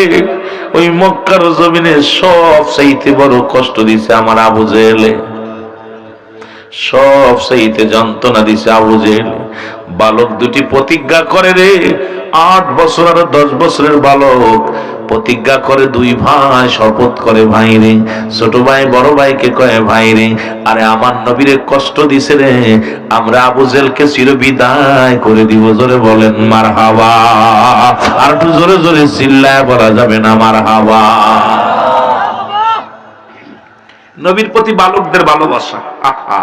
ওই মক্কার জমিনে সব চাইতে বড় কষ্ট দিছে আমার আবু জেহেলে, সব চাইতে যন্ত্রণা দিছে আবু জেহেলে। বালক দুটি প্রতিজ্ঞা করে রে, 8 বছর আর 10 বছরের বালক প্রতিজ্ঞা করে, দুই ভাই শপথ করে, ভাই রে, ছোট ভাই বড় ভাইকে কয়, ভাই রে, আরে আমার নবীরে কষ্ট দিছে রে, আমরা আবু জেহেলকে চিরবিদায় করে দিব। জোরে বলেন মারহাবা। আর একটু জোরে জোরে চিল্লায় বলা যাবে না মারহাবা? নবীর প্রতি বালকদের ভালোবাসা, আহা,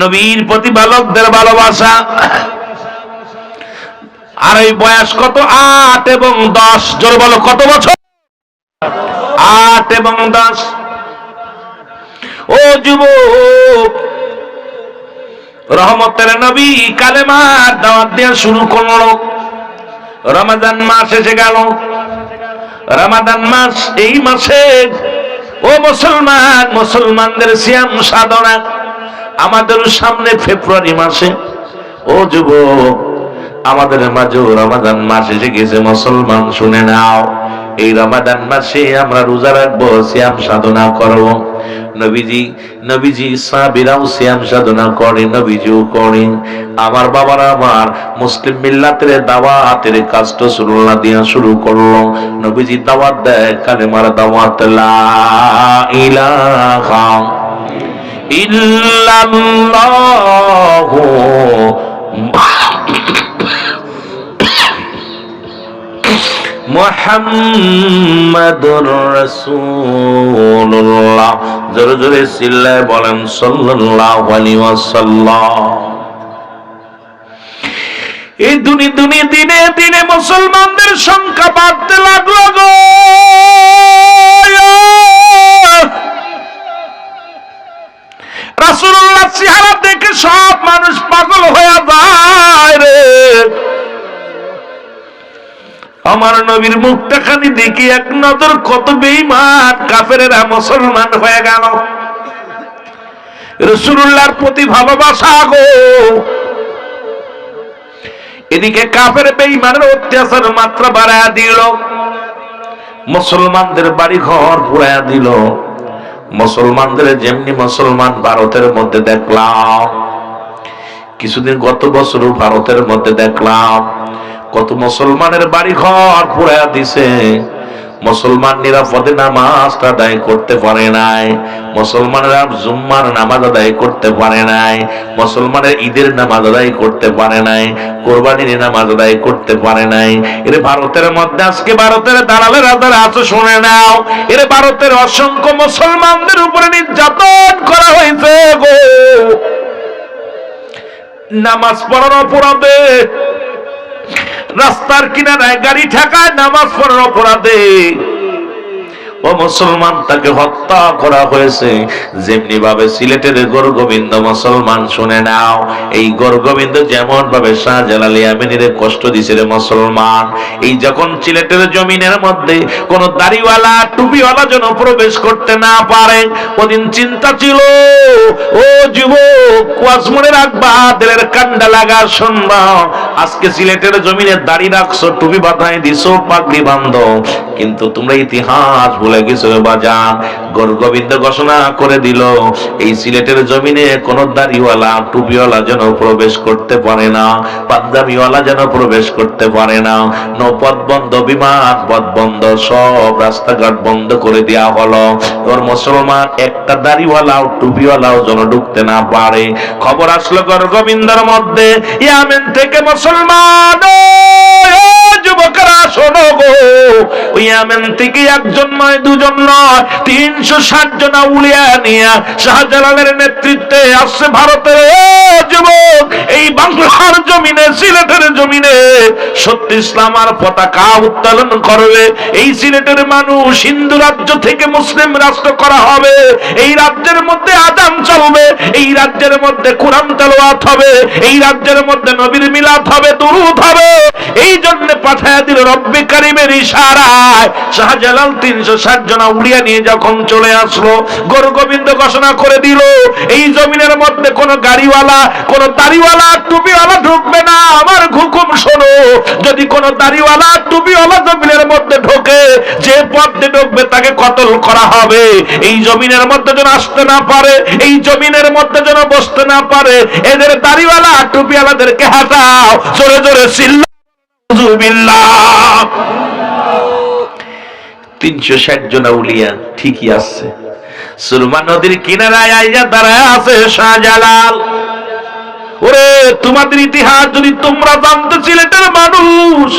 নবীর প্রতি বালকদের ভালোবাসা। আর এই বয়স কত? 8 এবং 10। জোরে বলো, কত বছর? 8 এবং 10। ও যুবক, রহমতের নবী কালেমার দাওয়াত দেওয়া শুরু করলো। রমাদান মাস এসে গেল। রমাদান মাস, এই মাসে ও মুসলমান, মুসলমানদের সিয়াম সাধনা। আমাদের সামনে ফেব্রুয়ারি মাসে, ও যুবক, আমাদের মাঝেও রমাদান মাস এসে গেছে। মুসলমান শুনে নাও, এই রমাদান মাসে আমরা রোজা রাখবো, সিয়াম সাধনা করব। নবীজি সাহাবীরাও সিয়াম সাধনা করে, নবীজিও করেন। আমার বাবারা, আমার মুসলিম মিল্লাতের দাওয়াতের কাজটা রাসূলুল্লাহ দিয়া শুরু করলো। নবীজি দাওয়াত দেয়, কালেমার দাওয়াত, লা ইলাহা ইল্লাল্লাহু মুহাম্মাদুর রাসূলুল্লাহ। জোরে জোরে চিল্লায় বলেন সাল্লাল্লাহু আলাইহি ওয়াসাল্লাম। এই দিনে দিনে মুসলমানদের সংখ্যা বাড়তে লাগলো গো। রাসূলুল্লাহ চেহারা দেখে সব মানুষ পাগল হয়ে যায় রে। আমার নবীর মুখটা খালি দেখি এক নজর কত বেঈমান কাফেরেরা মুসলমান হয়ে গেল। রাসূলুল্লাহর প্রতি ভালোবাসা গো। এদিকে কাফের বেঈমানের অত্যাচার মাত্রা বাড়ায়া দিল, মুসলমানদের বাড়ি ঘর পুরায়া দিল। মুসলমানদের যেমনি মুসলমান ভারতের মধ্যে দেখলাম, কিছুদিন গত বছরও ভারতের মধ্যে দেখলাম কত মুসলমানের বাড়ি ঘর পুরায়া দিছে। মুসলমান নিরাপদে নামাজ আদায় করতে পারে নাই, মুসলমানেরা জুম্মার নামাজ আদায় করতে পারে নাই, মুসলমানের ঈদের নামাজ আদায় করতে পারে নাই, কোরবানির নামাজ আদায় করতে পারে নাই। এর ভারতের মধ্যে আজকে ভারতের দালালেরা যারা আছে শুনে নাও, এর ভারতের অসংখ্য মুসলমানদের উপরে নির্যাতন আছে গো, নামাজ পড়ার অপরাধে রাস্তার কিনারায় গাড়ি ঠেকায় নামাজ পড়ার অপরাধে ও মুসলমান তাকে হত্যা করা হয়েছে। যেমনি ভাবে সিলেটের গৌরগোবিন্দ মুসলমান শুনে নাও, এই গৌরগোবিন্দ যেমন ভাবে শাহজালাল ইয়ামানিরে কষ্ট দিছে রে মুসলমান, এই যখন সিলেটের জমিনের মধ্যে কোন দাড়িওয়ালা টুপিওয়ালা যেন প্রবেশ করতে না পারে, ওদিন চিন্তা ছিল ও যুবক ওয়াজ মনে রাখবা, দিলের কান্ডা লাগা শুনবা, আজকে সিলেটের জমিনে দাড়ি রাখছো, টুপি বাঁধাই দিছো, পাগড়ি বাঁধো, কিন্তু তোমরা ইতিহাস ভুলে গেছো বাজান। গৌরগোবিন্দ ঘোষণা করে দিল এই সিলেটের জমিনে কোন দাড়িওয়ালা টুপিওয়ালা যেন প্রবেশ করতে পারে না, পাঞ্জাবিওয়ালা যেন প্রবেশ করতে পারে না। নৌপথ বন্ধ, বিমান পথ বন্ধ, সব রাস্তাঘাট বন্ধ করে দেওয়া হলো। ওর মুসলমান একটা দাড়িওয়ালাও টুপিওয়ালাও যেন ঢুকতে না পারে। খবর আসলো গৌরগোবিন্দর মধ্যে, ইয়ামেন থেকে মুসলমান যুবকরা শোনো গো, ওই ইয়ামেন থেকে একজন নয় দুজন নয় 360 জন আউলিয়া নিয়ে শাহজালালের নেতৃত্বে আসছে ভারতের যুবক, এই বাংলার জমিনে সিলেটের জমিনে সত্য ইসলামের পতাকা উত্তোলন করবে। এই সিলেটের মানুষ হিন্দু রাজ্য থেকে মুসলিম রাষ্ট্র করা হবে, এই রাজ্যের মধ্যে আযান চলবে, এই রাজ্যের মধ্যে কোরআন তেলাওয়াত হবে, এই রাজ্যের মধ্যে নবীর মিলাদ হবে, দুরূদ হবে। এই জন্য পাঠায়া দিল রব্বে কারীমের ইশারায়। শাহজালাল 360 জন আউলিয়া নিয়ে যখন চলে আসলো, গৌরগোবিন্দ ঘোষণা করে দিল এই জমিনের মধ্যে কোন গাড়িওয়ালা কোন দাড়িওয়ালা টুপিওয়ালা ঢুকবে না। আমার হুকুম শোনো, যদি কোন দাড়িওয়ালা টুপিওয়ালা জমিনের মধ্যে ঢোকে, যে পথে ঢুকবে তাকে কতল করা হবে। এই জমিনের মধ্যে যেন আসতে না পারে, এই জমিনের মধ্যে যেন বসতে না পারে। এদের দাড়িওয়ালা টুপিওয়ালাদেরকে হাঁটাও, জোরে জোরে চিল্লা 360 জন আউলিয়া ঠিকই আছে। সুরমা নদীর কিনারায় আইয়া দাঁড়ায় আছে শাহজালাল। ওরে তোমাদের ইতিহাস যদি তোমরা জানতে, সিলেটের মানুষ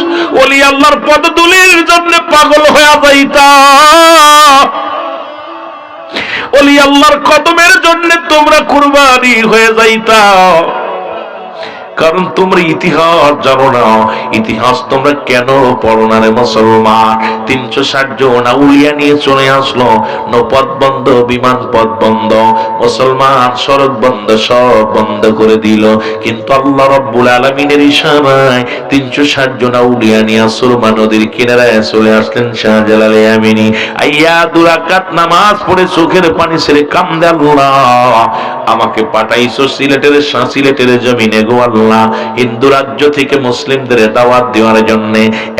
ওলি আল্লাহর পদধূলির জন্য পাগল হয়ে যাইতা, ওলি আল্লাহর কদমের জন্য তোমরা কুরবানি হয়ে যাইতা। কারণ তোমরা ইতিহাস জানো না, ইতিহাস তোমরা কেন পড়ো না রে মুসলমান। 360 জন আউলিয়া নিয়ে চলে আসলো, নৌপথ বন্ধ, বিমান পথ বন্ধ, মুসলমান সড়ক বন্ধ, সব বন্ধ করে দিল। কিন্তু আল্লাহ রাব্বুল আলামিনের ইশারায় 360 জন আউলিয়া নিয়ে সুরমা নদীর কিনারায় চলে আসলেন শাহজালাল ইয়ামানি। আইয়া 2 রাকাত নামাজ পড়ে চোখের পানি ছেড়ে কান্দে, আল্লাহ আমাকে পাঠাইছো সিলেটের জমিনে গো আল্লাহ, হিন্দু রাজ্য থেকে মুসলিমদের দাওয়াত দেওয়ার জন্য।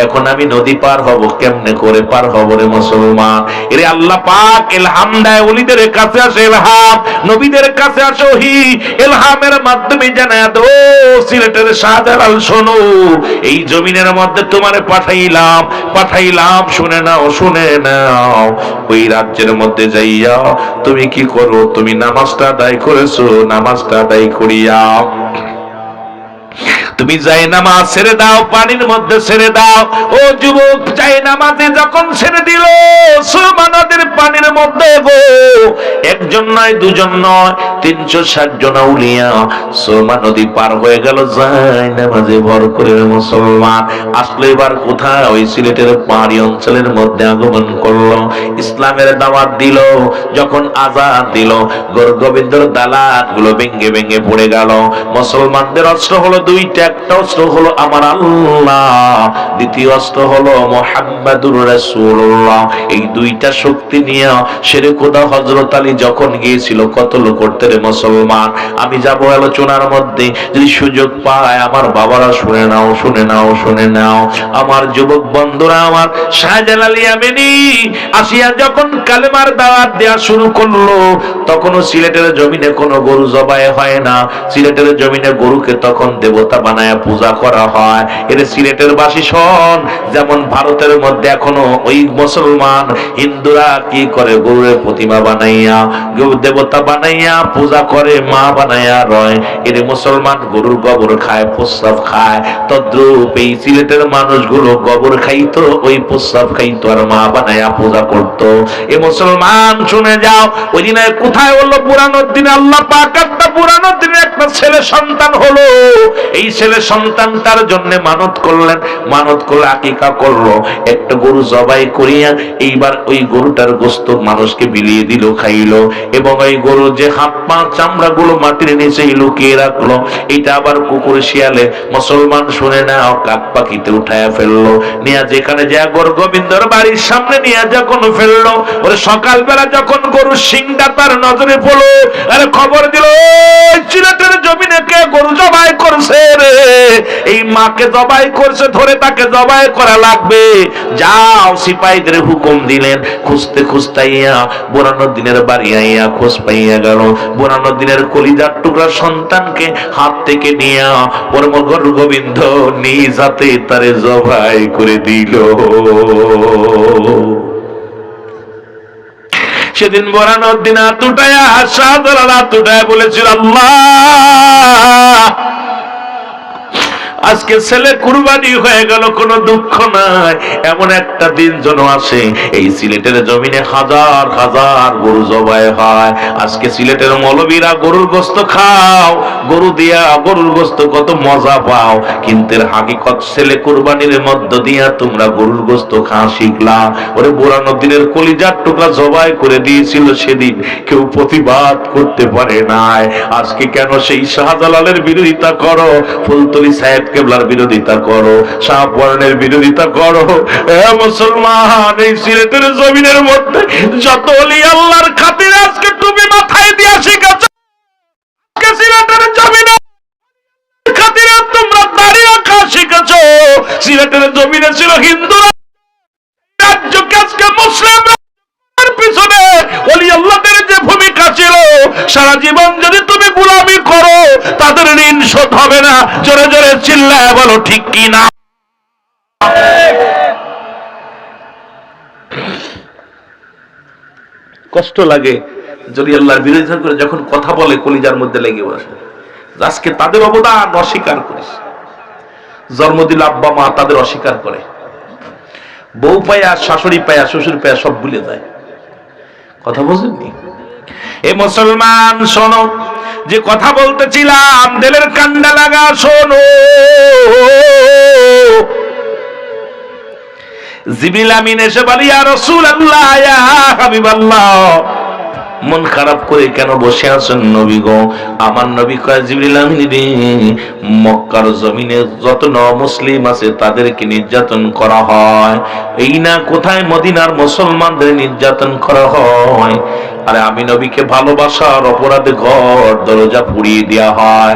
এখন আমি নদী পার হব, কেমনে করে পার হব রে মুসলমান? এরে আল্লাহ পাক ইলহাম দেয়, ওলিদের কাছে আসে ইলহাম, নবীদের কাছে আসে ওহী, ইলহামের মাধ্যমে জানায় দো সিলেটের শাহজালাল শোনো, এই জমিনের মধ্যে তোমারে পাঠাইলাম, শুনে নাও। ওই রাজ্যের মধ্যে যাইয়া তুমি কি করো? তুমি নামাজটা আদায় করেছো, নামাজটা আদায় করিয়া তুমি যাই নামাজ ছেড়ে দাও, পানির মধ্যে ছেড়ে দাও। ও যুবক, যাই নামাজে যখন ছেড়ে দিল সুরমা নদীর পানির মধ্যে গো, একজন নয় দুজন নয় 360 জন আউলিয়া সুরমা নদী পার হয়ে গেল যাই নামাজে ভর করে। মুসলমান আসলে এবার কোথায়? ওই সিলেটের পাহাড়ি অঞ্চলের মধ্যে আগমন করলো, ইসলামের দাওয়াত দিল। যখন আযান দিল, গৌরগোবিন্দর দালান গুলো ভেঙ্গে ভেঙ্গে পড়ে গেল। মুসলমানদের অস্ত্র হলো 2টা, একটা অস্ত্র হলো আমার আল্লাহ, দ্বিতীয় অস্ত্র হলো মুহাম্মাদুর রাসূলুল্লাহ। এই 2টা শক্তি নিয়ে শেরে খোদা হযরত আলী যখন গিয়েছিল কতল করতে রে মুসলমান। আমি যাব আলোচনার মধ্যে, যদি সুযোগ পায় আমার বাবারা শুনে নাও। আমার যুবক বন্ধুরা, আমার শাহজালাল ইয়ামানি আসিয়া যখন কালেমার দাওয়াত দেয়া শুরু করলো, তখনও সিলেটের জমিনে কোনো গরু জবাই হয় না। সিলেটের জমিনে গরুকে তখন দেবতা বানায়া পূজা করা হয়। এর সিলেটের বাসী শোন, যেমন ভারতের মধ্যে এখনো ওই মুসলমান হিন্দুরা কি করে, গরুর প্রতিমা বানাইয়া দেবতা বানাইয়া পূজা করে, মা বানাইয়া রয়। এর মুসলমান গরুর গোবর খায়, প্রস্রাব খায়। তদ্রূপ এই সিলেটের মানুষগুলো গোবর খাইতো, ওই প্রস্রাব খাইতো, আর মা বানাইয়া পূজা করতো। এ মুসলমান শুনে যাও, ওই দিন কোথায় হলো? পুরানোর দিনে আল্লাহ পাক একটা পুরানোর দিনে একটা ছেলে সন্তান হলো। এই ছেলে সন্তানটার জন্য মানত করলেন, মানত করলে আকিকা করলো, একটা গরু জবাই করিয়া এইবার ওই গরুটার গোশত মানুষকে বিলিয়ে দিল, খাইলো, এবং ওই গরু যে হাত পা চামড়া গুলো মাটির নিচে লুকিয়ে রাখলো, এটা আবার কুকুর শিয়ালে মুসলমান শুনে না কাক পাখিতে উঠায় ফেললো, নিয়ে যেখানে যা গরু গোবিন্দর বাড়ির সামনে নিয়ে যখন ফেললো, ওরে সকালবেলা যখন গরুর শিংটা তার নজরে পড়লো, আরে খবর দিল সিলেটের জমিনে কে গরু জবাই করছে রে, এই মাকে জবাই করছে, ধরে তাকে জবাই করা লাগবে, যাও। সিপাহীদের হুকুম দিলেন, খুঁজতে খুঁজতে আইয়া বুরানুদ্দিনের বাড়ি আইয়া খোঁজ পাইয়া গেল, বুরানুদ্দিনের কলিজার টুকরা সন্তানকে হাত থেকে নিয়া ওর গরু গোবিন্দ নিজ হাতে তারে জবাই করে দিল। সেদিন বুরানুদ্দিন হাত উঠায়া, শাহজালাল হাত উঠায়া বলেছিল, আল্লাহ আজকে ছেলে কুরবানি হয়ে গেল, কোনো দুঃখ নাই, এমন একটা দিন যেন আসে এই সিলেটের জমিনে হাজার হাজার গরু জবাই হয়। আজকে সিলেটের মৌলবীরা গরুর গোশত খাও, গরু দিয়া গরুর গোশত কত মজা পাও, কিন্তু হাকিকত ছেলে কুরবানির মধ্য দিয়া তোমরা গরুর গোশত খাওয়া শিখলা। ওরে বুরানুদ্দিনের কলিজার টুকরা জবাই করে দিয়েছিল, সেদিন কেউ প্রতিবাদ করতে পারে নাই। আজকে কেন সেই শাহজালালের বিরোধিতা করো, ফুলতলি সাহেব কেবলার বিরোধিতা করো, শাহপুরানের বিরোধিতা করো? মুসলমান, এই সিলেটের জমিনের মধ্যে যত ওলি আল্লাহর খাতিরে আজকে টুপি মাথায় দিয়া শিখেছো, সিলেটের জমিনে খাতিরে তোমরা দাঁড়িয়ে রাখা শিখেছো। সিলেটের জমিনে ছিল হিন্দুরা, রাজ্যকে আজকে মুসলিমরা পিছনে ওলি আল্লাহদের যে ভূমিকা ছিল, সারা জীবন যদি তুমি গোলামি করো তাদের ঋণ শোধ হবে না। জোরে জোরে চিল্লায় বলো ঠিক কি না? কষ্ট লাগে যদি আল্লাহর বিরোধিতা করে যখন কথা বলে, কলিজার মধ্যে লেগে বসে। আজকে তাদের অবদান অস্বীকার করিস, জন্ম দিল আব্বা মা, তাদের অস্বীকার করে, বউ পায়া শাশুড়ি পায়া শ্বশুর পায়া সব ভুলে যায়। কথা বুঝেননি? এ মুসলমান শোনো, যে কথা বলতেছিলাম দিলের কান্ডা লাগা শোনো। জিবরিল আমিন এসে বলি, ইয়া রাসূলুল্লাহ, ইয়া হাবিবাল্লাহ, মন খারাপ করে কেন বসে আছেন নবী গো? আমার নবী কয়, জিবরিল আমিন রে, মক্কার জমিনে যত মুসলিম আছে তাদেরকে নির্যাতন করা হয়, এই না কোথায় মদিনার মুসলমানদের নির্যাতন করা হয়। আরে আমি নবীকে ভালোবাসার অপরাধে ঘর দরজা পুড়িয়ে দেওয়া হয়।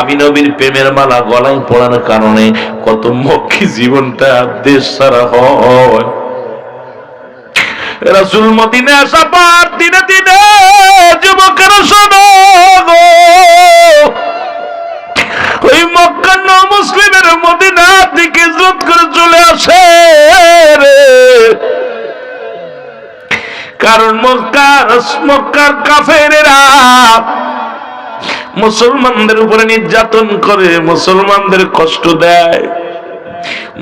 আমি নবীর প্রেমের মালা গলায় পড়ার কারণে কত মক্কি জীবনটা দেশ ছাড়া হয়। রাসূল মদিনায় আসা পর দিনে দিনে যুবকেরা শোনো গো, ওই মক্কার মুসলিমের মদিনার দিকে হিজরত করে চলে আসে রে। কারণ মক্কার কাফেরেরা মুসলমানদের উপরে নির্যাতন করে, মুসলমানদের কষ্ট দেয়।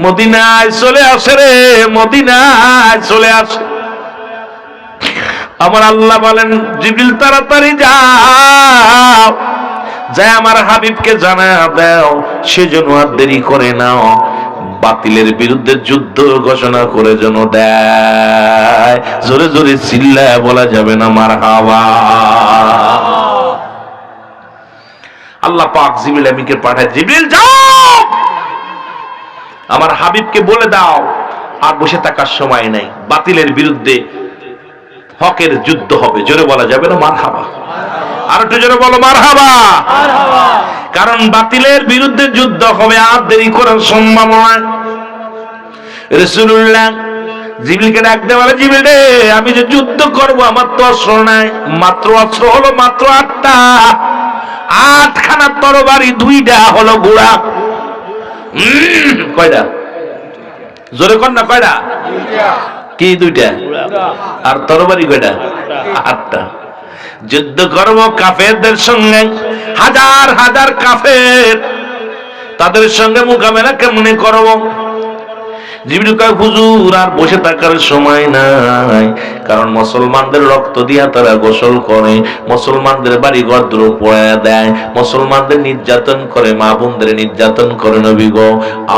মদিনায় চলে আসে রে, মদিনায় চলে আসে। আমার আল্লাহ বলেন, জিবরিল তাড়াতাড়ি যাও, যাই আমার হাবিবকে জানা দাও, সেজন্য আর দেরি করে নাও, বাতিলের বিরুদ্ধে যুদ্ধ ঘোষণা করে যেন দেয়। জোরে জোরে চিল্লায় বলা যাবে না মারহাবা। আল্লাহ পাক জিবরিল আমিনকে পাঠায়, জিবরিল যাও, আমার হাবিবকে বলে দাও আর বসে থাকার সময় নাই, বাতিলের বিরুদ্ধে হকের যুদ্ধ হবে। জোরে বলা যাবে না মারহাবা? আর একটু জোরে বলো মারহাবা। কারণ বাতিলের বিরুদ্ধে যুদ্ধ হবে, আর দেরি করার সম্ভাবনা। রাসূলুল্লাহ জিবরিলকে ডাক দিয়ে বলে, জিবরিল রে, আমি যে যুদ্ধ করব আমার তো অস্ত্র নাই, মাত্র অস্ত্র হলো মাত্র 8টা, 8খানা তরবারি, 2টা হলো ঘোড়া। কয়টা? জোরে কর না, কয়টা? কি 2টা? আর তরবারি কয়টা? 8টা। যুদ্ধ করব কাফেরদের সঙ্গে, হাজার হাজার কাফের, তাদের সঙ্গে মোকাবেলা কেমনে করব? জিবরিল কয় হুজুর আর বসে থাকার সময় নাই, কারণ মুসলমানদের রক্ত দিয়া তারা গোসল করে, মুসলমানদের বাড়ি ঘর পোড়ায়া দেয়, মুসলমানদের নির্যাতন করে, মা বোনদের নির্যাতন করে। নবী গো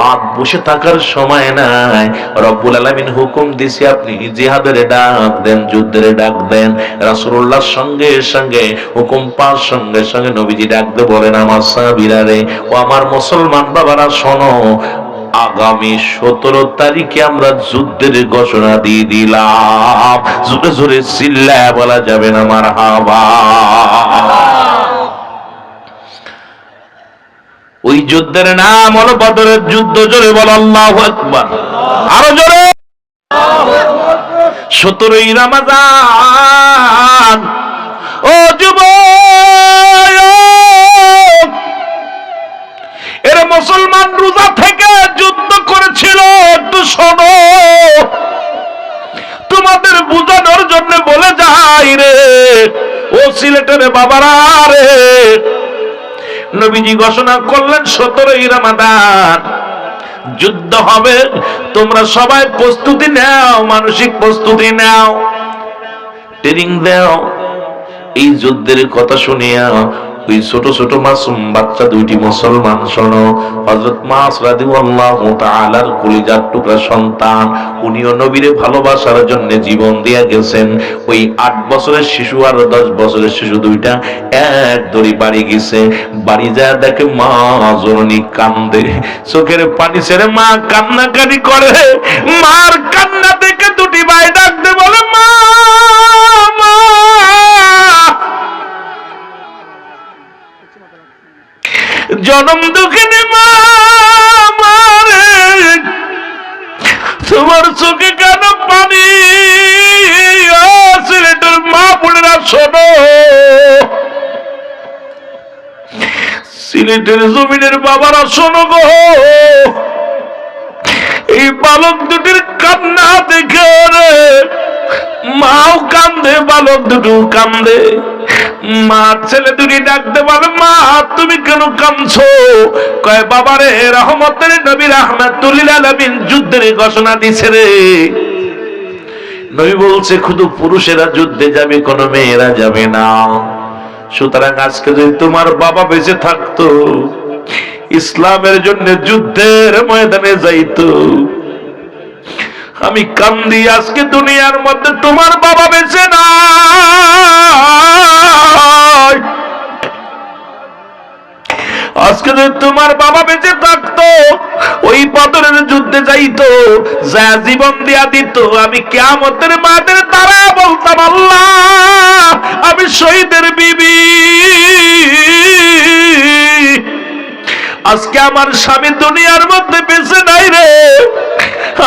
আর বসে থাকার সময় নাই, রব্বুল আলামিন হুকুম দিছে আপনি জিহাদের ডাক দেন, যুদ্ধের ডাক দেন। রাসূলুল্লাহর সঙ্গে সঙ্গে হুকুম পাওয়ার সঙ্গে সঙ্গে নবীজি ডাক দিয়ে বলেন, আমার সাহাবীরা রে, ও আমার মুসলমান বাবারা শোনো, আগামী 17 তারিখে আমরা যুদ্ধের ঘোষণা দিয়ে দিলাম। জোরে জোরে চিল্লায়া বলা যাবে না মারহাবা। ওই যুদ্ধের নাম হলো বদরের যুদ্ধ। জোরে বলো আল্লাহু আকবার, আরো জোরে। 17ই রমজান। ও যুবক, এরা মুসলমান রোজা থেকে যুদ্ধ করেছিল। একটু শোনো, তোমাদের বুঝানোর জন্য বলে যাই রে, ও সিলেটের বাবারা রে, নবীজি ঘোষণা করলেন 17ই রমাদান যুদ্ধ হবে, তোমরা সবাই প্রস্তুতি নাও, মানসিক প্রস্তুতি নাও, ট্রেনিং দাও। এই যুদ্ধের কথা শুনিয়া ওই ছোট ছোট মাসুম বাচ্চা দুইটি মুসলমান, শোনো, হযরত মাস রাদিয়াল্লাহু তাআলার কলিজার টুকরা সন্তান, উনিও নবীরে ভালোবাসার জন্য জীবন দিয়া গেছেন। ওই 8 বছরের শিশু আর 10 বছরের শিশু দুইটা এক দড়ি বাড়ি গেছে। বাড়ি যায় দেখে মা জননী কান্দে, চোখের পানি ছেড়ে মা কান্নাকাটি করে। মার কান্না দেখে দুটি ভাই ডাকতে বলে, মা মা। জনম দুঃখিনী মা, মারে তোমার চোখে কেন পানি? সিলেটের মা বোনেরা শোনো, সিলেটের জমিনের বাবারা শোনো গো, এই বালক দুটির কান্না দেখে রে মাও কান্দে, বালক দুটো কান্দে। মা ছেলে দুটি ডাকতে বলে, মা তুমি কেন কাঁদছো? কয় বাবারে, রহমতের নবী রাহমাতুল লিল আলামিন যুদ্ধের ঘোষণা দিছে রে। নবী বলছে শুধু পুরুষেরা যুদ্ধে যাবে, কোনো মেয়েরা যাবে না। সুতরাং আজকে যদি তোমার বাবা বেঁচে থাকতো, ইসলামের জন্য যুদ্ধের ময়দানে যাইতো। আমি কান্দি আজকে দুনিয়ার মধ্যে তোমার বাবা বেঁচে নাই। আজকে যদি তোমার বাবা বেঁচে থাকতো, ওই বদরের যুদ্ধে যাইতো, যা জীবন দিয়া দিত, আমি কিয়ামতের মাঠে দাঁড়া বলতাম, আল্লাহ আমি শহীদের বিবি। আজকে আমার স্বামী দুনিয়ার মধ্যে বেঁচে নাই রে,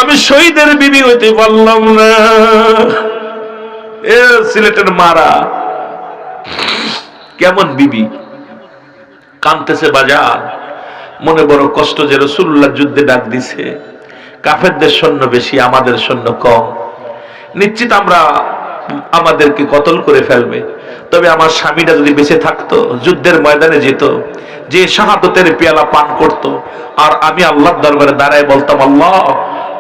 আমি শহীদের বিবি হইতে পারলাম না। এ সিলেটের মারা কেমন বিবি কাঁদতেছে বাজার, মনে বড় কষ্ট যে রাসূলুল্লাহ যুদ্ধে ডাক দিছে। কাফেরদের সৈন্য বেশি, আমাদের সৈন্য কম, নিশ্চিত আমরা আমাদেরকে কতল করে ফেলবে। তবে আমার স্বামীটা যদি বেঁচে থাকতো, যুদ্ধের ময়দানে যেত, যে শাহাদতের পেয়ালা পান করত, আর আমি আল্লাহর দরবারে দাঁড়ায় বলতাম, আল্লাহ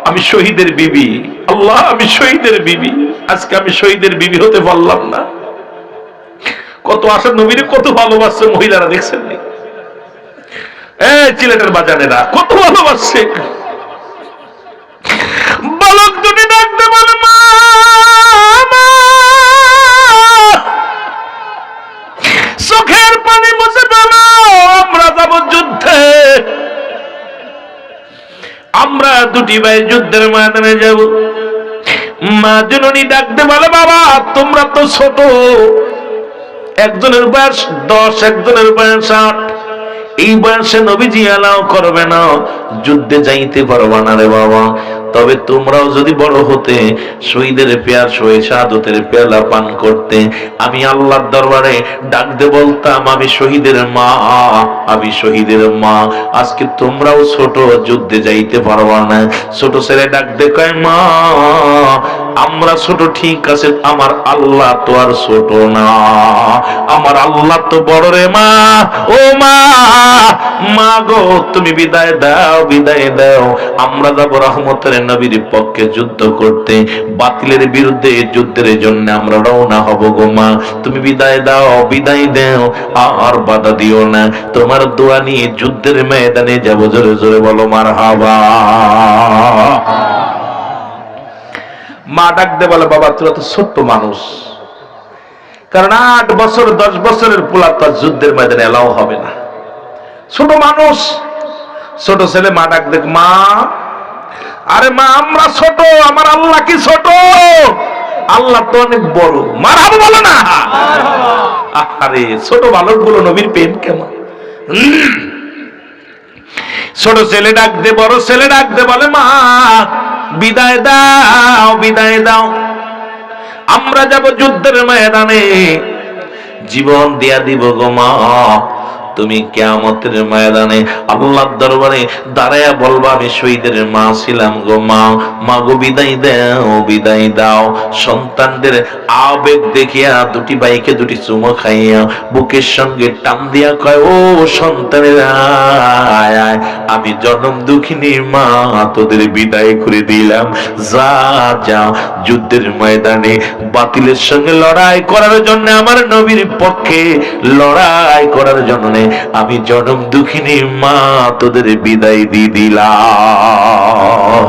আমি শহীদের বিবি, আল্লাহ আমি শহীদের বিবি। আজকে আমি শহীদের বিবি হতে পারলাম না। কত আশা, নবীরে কত ভালোবাসছে মহিলারা, দেখছেন নি? সিলেটের বাজানেরা কত ভালোবাসছে। বালক দুটি ডাকতে বলে, মা চোখের পানি মুছে ফেলো, আমরা যাব যুদ্ধে, আমরা দুটি ভাই যুদ্ধের ময়দানে যাব। মা জননী ডাকতে বলে, বাবা তোমরা তো ছোট, একজনের বয়স 10, একজনের বয়স 8, এই বয়সে নবীজি এলাও করবে না, যুদ্ধে যাইতে পারবা না রে বাবা। তবে তোমরাও যদি বড় হতে, শহীদের পেয়ার, শাহাদতের পেয়ালা পান করতে, আমি আল্লাহর দরবারে ডাক দে বলতাম, আমি শহীদের মা, আমি শহীদের মা। আজকে তোমরাও ছোট, যুদ্ধে যাইতে পারবা না। ছোট ছেলে ডাক দে কয়, মা আমরা ছোট ঠিক আছে, আমার আল্লাহ তো আর ছোট না। আমার আল্লাহ তো বড় রে মা, ও মা, মা গো তুমি বিদায় দাও, বিদায় দাও, আমরা যাব রহমতের নবীর পক্ষে যুদ্ধ করতে, বাতিলের বিরুদ্ধে যুদ্ধের জন্য আমরা রওনা হব গো মা, তুমি বিদায় দাও, বিদায় দাও, আর বাধা দিও না, তোমার দোয়া নিয়ে যুদ্ধের ময়দানে যাব। জোরে জোরে বলো মারহাবা। মা ডাক দে বলে, বাবা তোরা তো ছোট্ট মানুষ, কারণ 8 বছর 10 বছরের পোলা তো যুদ্ধের ময়দানে এলাও হবে না, ছোট মানুষ। ছোট ছেলে মা ডাক দেখ, মা, আরে মা আমরা ছোট, আমার আল্লাহ কি ছোট? আল্লাহ তো অনেক বড়। মারহাবা বলো না। আরে ছোট বালক গুলো নবীর প্রেম কেমন। ছোট ছেলে ডাক দে, বড় ছেলে ডাক দে বলে, মা বিদায় দাও, বিদায় দাও, আমরা যাব যুদ্ধের ময়দানে, জীবন দিয়া দিব গো মা। তুমি কিয়ামতের ময়দানে আল্লাহর দরবারে দাঁড়ায়া বলবা, আমি শহীদের মা ছিলাম গো মা, মা গো বিদায় দাও, বিদায় দাও। সন্তানদের আবেগ দেখিয়া দুটি ভাইকে দুটি চুমো খাইয়া বুকের সঙ্গে টান দিয়া কয়, ও সন্তানের আয় আয়, আমি জনম দুঃখিনী মা তোদের বিদায় করে দিলাম, যা যা যুদ্ধের ময়দানে বাতিলের সঙ্গে লড়াই করার জন্য, আমার নবীর পক্ষে লড়াই করার জন্য আমি জনম দুঃখিনী মা তোদের বিদায় দিয়ে দিলাম।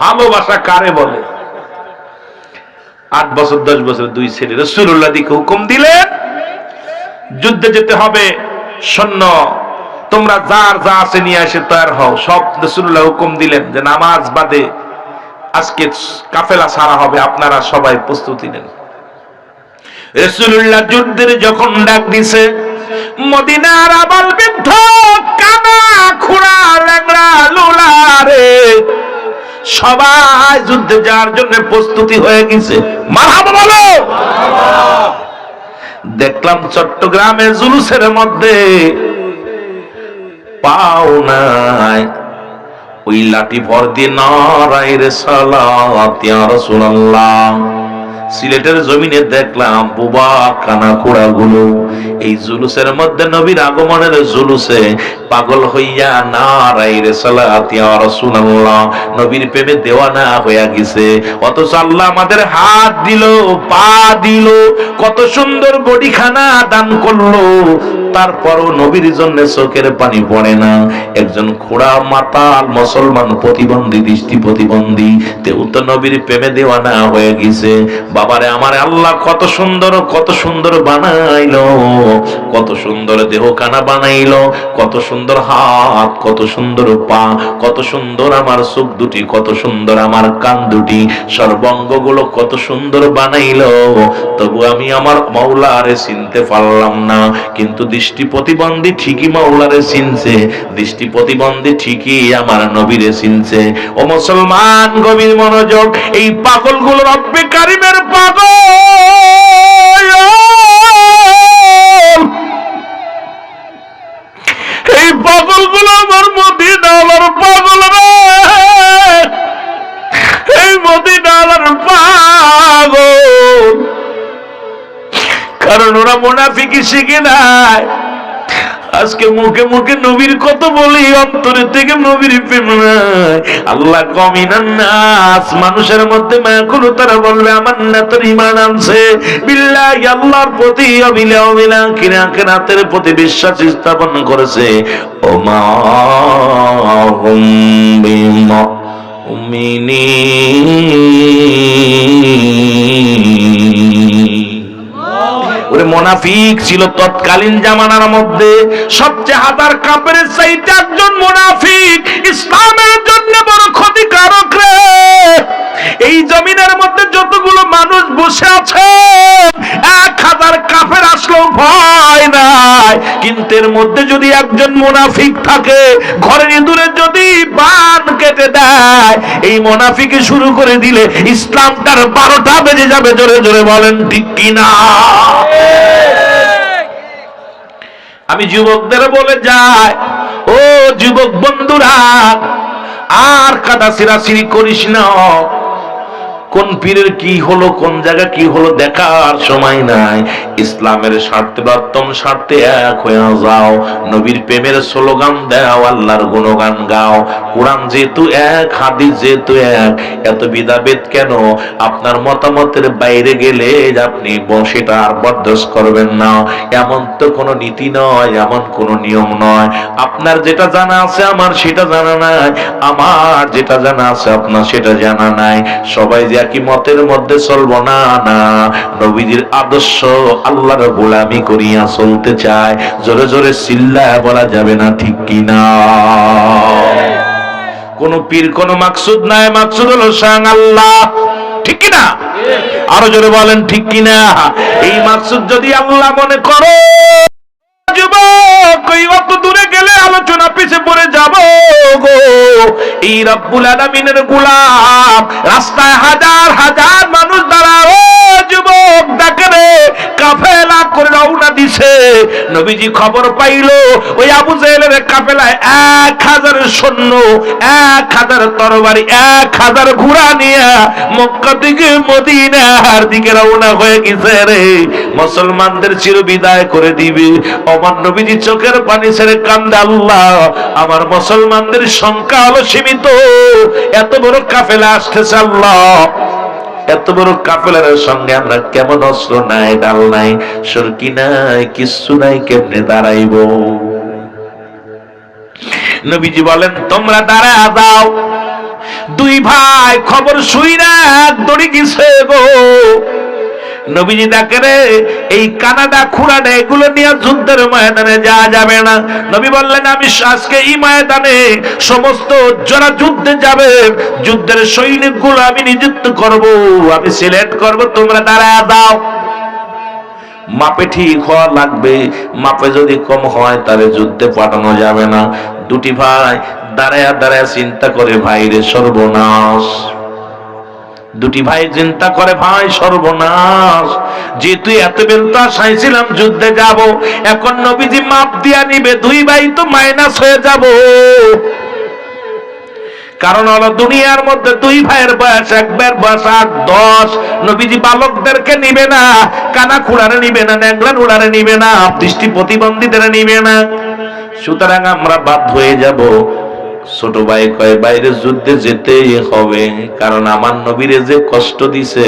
ভালোবাসা কারে বলে? 8 বছর 10 বছর দুই ছেলে রাসূলুল্লাহ দিকে হুকুম দিলেন, যুদ্ধে যেতে হবে, সৈন্য তোমরা যার যা আছে নিয়ে এসে তৈরি হও। সব রাসূলুল্লাহ হুকুম দিলেন যে নামাজ বাদে আজকে কাফেলা ছাড়া হবে, আপনারা সবাই প্রস্তুতি নেন। রাসূলুল্লাহ যুদ্ধের যখন ডাক দিছে, মদিনার আবাল বৃদ্ধ কানা খুড়া ল্যাংড়া লুলারে সবাই যুদ্ধে যাওয়ার জন্য প্রস্তুতি হয়ে গেছে। মারহাবা বলো। দেখলাম চট্টগ্রামের জুলুসের মধ্যে পাও নাই ওই লাঠি ভর দিয়ে নারায়ে রিসালাত ইয়া রাসূলুল্লাহ। সিলেটের জমিনে দেখলাম বুবা কানা কোড়া গুলো এই জুলুসের মধ্যে, নবীর আগমনের জুলুসে পাগল হইয়া নারায়ে রিসালাত ইয়া রাসূলুল্লাহ নবীর প্রেমে দেওয়ানা হইয়া গেছে। অথচ আল্লাহ আমাদের হাত দিল, পা দিল, কত সুন্দর বডিখানা দান করলো, তারপরও নবীর জন্য চোখের পানি পড়ে না। একজন খোড়া মাতাল মুসলমান প্রতিবন্ধী, দৃষ্টি প্রতিবন্ধী, তেও তো নবীর প্রেমে দেওয়ানা হয়ে গেছে। বাবারে আমার আল্লাহ কত সুন্দর, কত সুন্দর বানাইলো, কত সুন্দর দেহখানা বানাইলো, কত সুন্দর হাত, কত সুন্দর পা, কত সুন্দর আমার চোখ দুটি, কত সুন্দর আমার কান দুটি, সর্বাঙ্গ গুলো কত সুন্দর বানাইলো। তবু আমি আমার মাওলারে চিনতে পারলাম না। কিন্তু দৃষ্টি প্রতিবন্ধী ঠিকই মাওলারে চিনছে, দৃষ্টি প্রতিবন্ধী ঠিকই আমার নবীরে চিনছে। ও মুসলমান গভীর মনোযোগ, এই পাগল গুলো রব্বে কারিমের পাগল, এই পাগল গুলো আমার মদিনার পাগল রে, এই মদিনার পাগল। কারণ ওরা মুনাফিকি শিখে নাই। আজকে মুখে মুখে নবীর কত বলি, অন্তরে থেকে নবীর প্রেম নাই। আল্লাহ কমিনান নাস, মানুষের মধ্যে মায়াকুল তারা বলবে আমার না তোর ঈমান আনছে বিল্লাহি, আল্লাহর প্রতি অবিলা কিরাতের প্রতি বিশ্বাস স্থাপন করেছে। ও মা ওরে মুনাফিক ছিল তৎকালীন জামানার মধ্যে সবচেয়ে হাজার কাপড়ের চাইতে একজন মুনাফিক ইসলামের জন্য বড় ক্ষতিকারক রে। এই জমিনের মধ্যে যতগুলো মানুষ বসে আছে 1000 কাফের আসলেও ভয় নাই, কিন্তু এর মধ্যে যদি একজন মুনাফিক থাকে, ঘরের ইঁদুরে যদি বান কেটে দেয়, এই মুনাফিকে শুরু করে দিলে ইসলামটার 12টা বেজে যাবে। জোরে জোরে বলেন ঠিক কিনা? আমি যুবকদের বলে যাই, ও যুবক বন্ধুরা, আর কাদা সিরাসিরি করিস না। কোন পীরের কি হলো, কোন জায়গা কি হলো দেখার সময় নাই। ইসলামের স্বার্থে বাত্তম স্বার্থে এক হয়ে যাও, নবীর প্রেমের স্লোগান দাও, আল্লাহর গুণগান গাও। কোরআন যেহেতু এক, হাদিস যেহেতু এক, এত বিধাভেদ কেন? আপনার মতামতের বাইরে গেলে আপনি সেটা আর বরদাস্ত করবেন না, এমন তো কোনো নীতি নয়, এমন কোনো নিয়ম নয়। আপনার যেটা জানা আছে আমার সেটা জানা নাই, আমার যেটা জানা আছে আপনার সেটা জানা নাই। সবাই যে একই মতের মধ্যে চলবো না, না, নবীজির আদর্শ আল্লাহর গোলামি করিয়া চলতে চায়। জোরে জোরে চিল্লায় বলা যাবে না, ঠিক কিনা? কোন পীর কোন মাকসুদ নাই, মাকসুদ হলো স্বয়ং আল্লাহ, ঠিক কিনা? আরো জোরে বলেন ঠিক কিনা? এই মাকসুদ যদি আল্লাহ মনে করো, যুবক অত দূরে গেলে আলোচনা পিছে পড়ে যাব গো। এই রব্বুল আলামিনের গোলাম রাস্তায় হাজার হাজার মানুষ দাঁড়ায়, ও যুবক ডাকে রে, কাফেলা করে রওনা দিছে। নবীজি খবর পাইলো ওই আবু জেহেলের কাফেলায় 1000 সৈন্য, 1000 তরবারি, 1000 ঘোড়া নিয়ে মক্কা থেকে মদিনার দিকে রওনা হয়ে গেছে রে। মুসলমানদের চির বিদায় করে দিবে। আমার নবীজি চোখের পানি ছেড়ে কান্দে, আল্লাহ আমার মুসলমানদের সংখ্যা হলো সীমিত, এত বড় কাফেলা আসতেছে, আল্লাহ এত বড় কাফেলার সঙ্গে আমরা কেমন অস্ত্র নাই, ডাল নাই, সরকি নাই, কিচ্ছু নাই, কেমনে দাঁড়াইব? নবীজি বলেন তোমরা দাঁড়ায় দাও। দুই ভাই খবর শুই না দড়ি গেছে গো। নবীজি ডাকে রে, এই কানাডা খুরাডা এগুলো নিয়ে যুদ্ধের ময়দানে যাওয়া যাবে না। নবী বললেন আমি আজকে এই ময়দানে সমস্ত যারা যুদ্ধে যাবে, যুদ্ধের সৈনিকগুলো আমি নিযুক্ত করব, আমি সিলেক্ট করব, তোমরা দাঁড়ায় দাও। মাপে ঠিক হওয়া লাগবে, মাপে যদি কম হয় তাহলে যুদ্ধে পাঠানো যাবে না। দুটি ভাই দাঁড়ায়া দাঁড়ায়া চিন্তা করে, ভাই রে সর্বনাশ। দুটি ভাই চিন্তা করে, ভাই সর্বনাশ, যেহেতু এত বেলতা চাইছিলাম যুদ্ধে যাব, এখন নবীজি মাপ দিয়া নিবে, দুই ভাই তো মাইনাস হয়ে যাব। কারণ হলো দুনিয়ার মধ্যে দুই ভাইয়ের বয়স, এক ভাইয়ের বয়স 8-10। নবীজি বালকদেরকে নিবে না, কানা খুড়ারে নিবে না, ন্যাংলা নুড়ারে নিবে না, দৃষ্টি প্রতিবন্ধীদের নিবে না। সুতরাং আমরা বাধ্য হয়ে যাব। ছোট ভাই কয় বাইরে যুদ্ধে যেতেই হবে, কারণ আমার নবীরে যে কষ্ট দিছে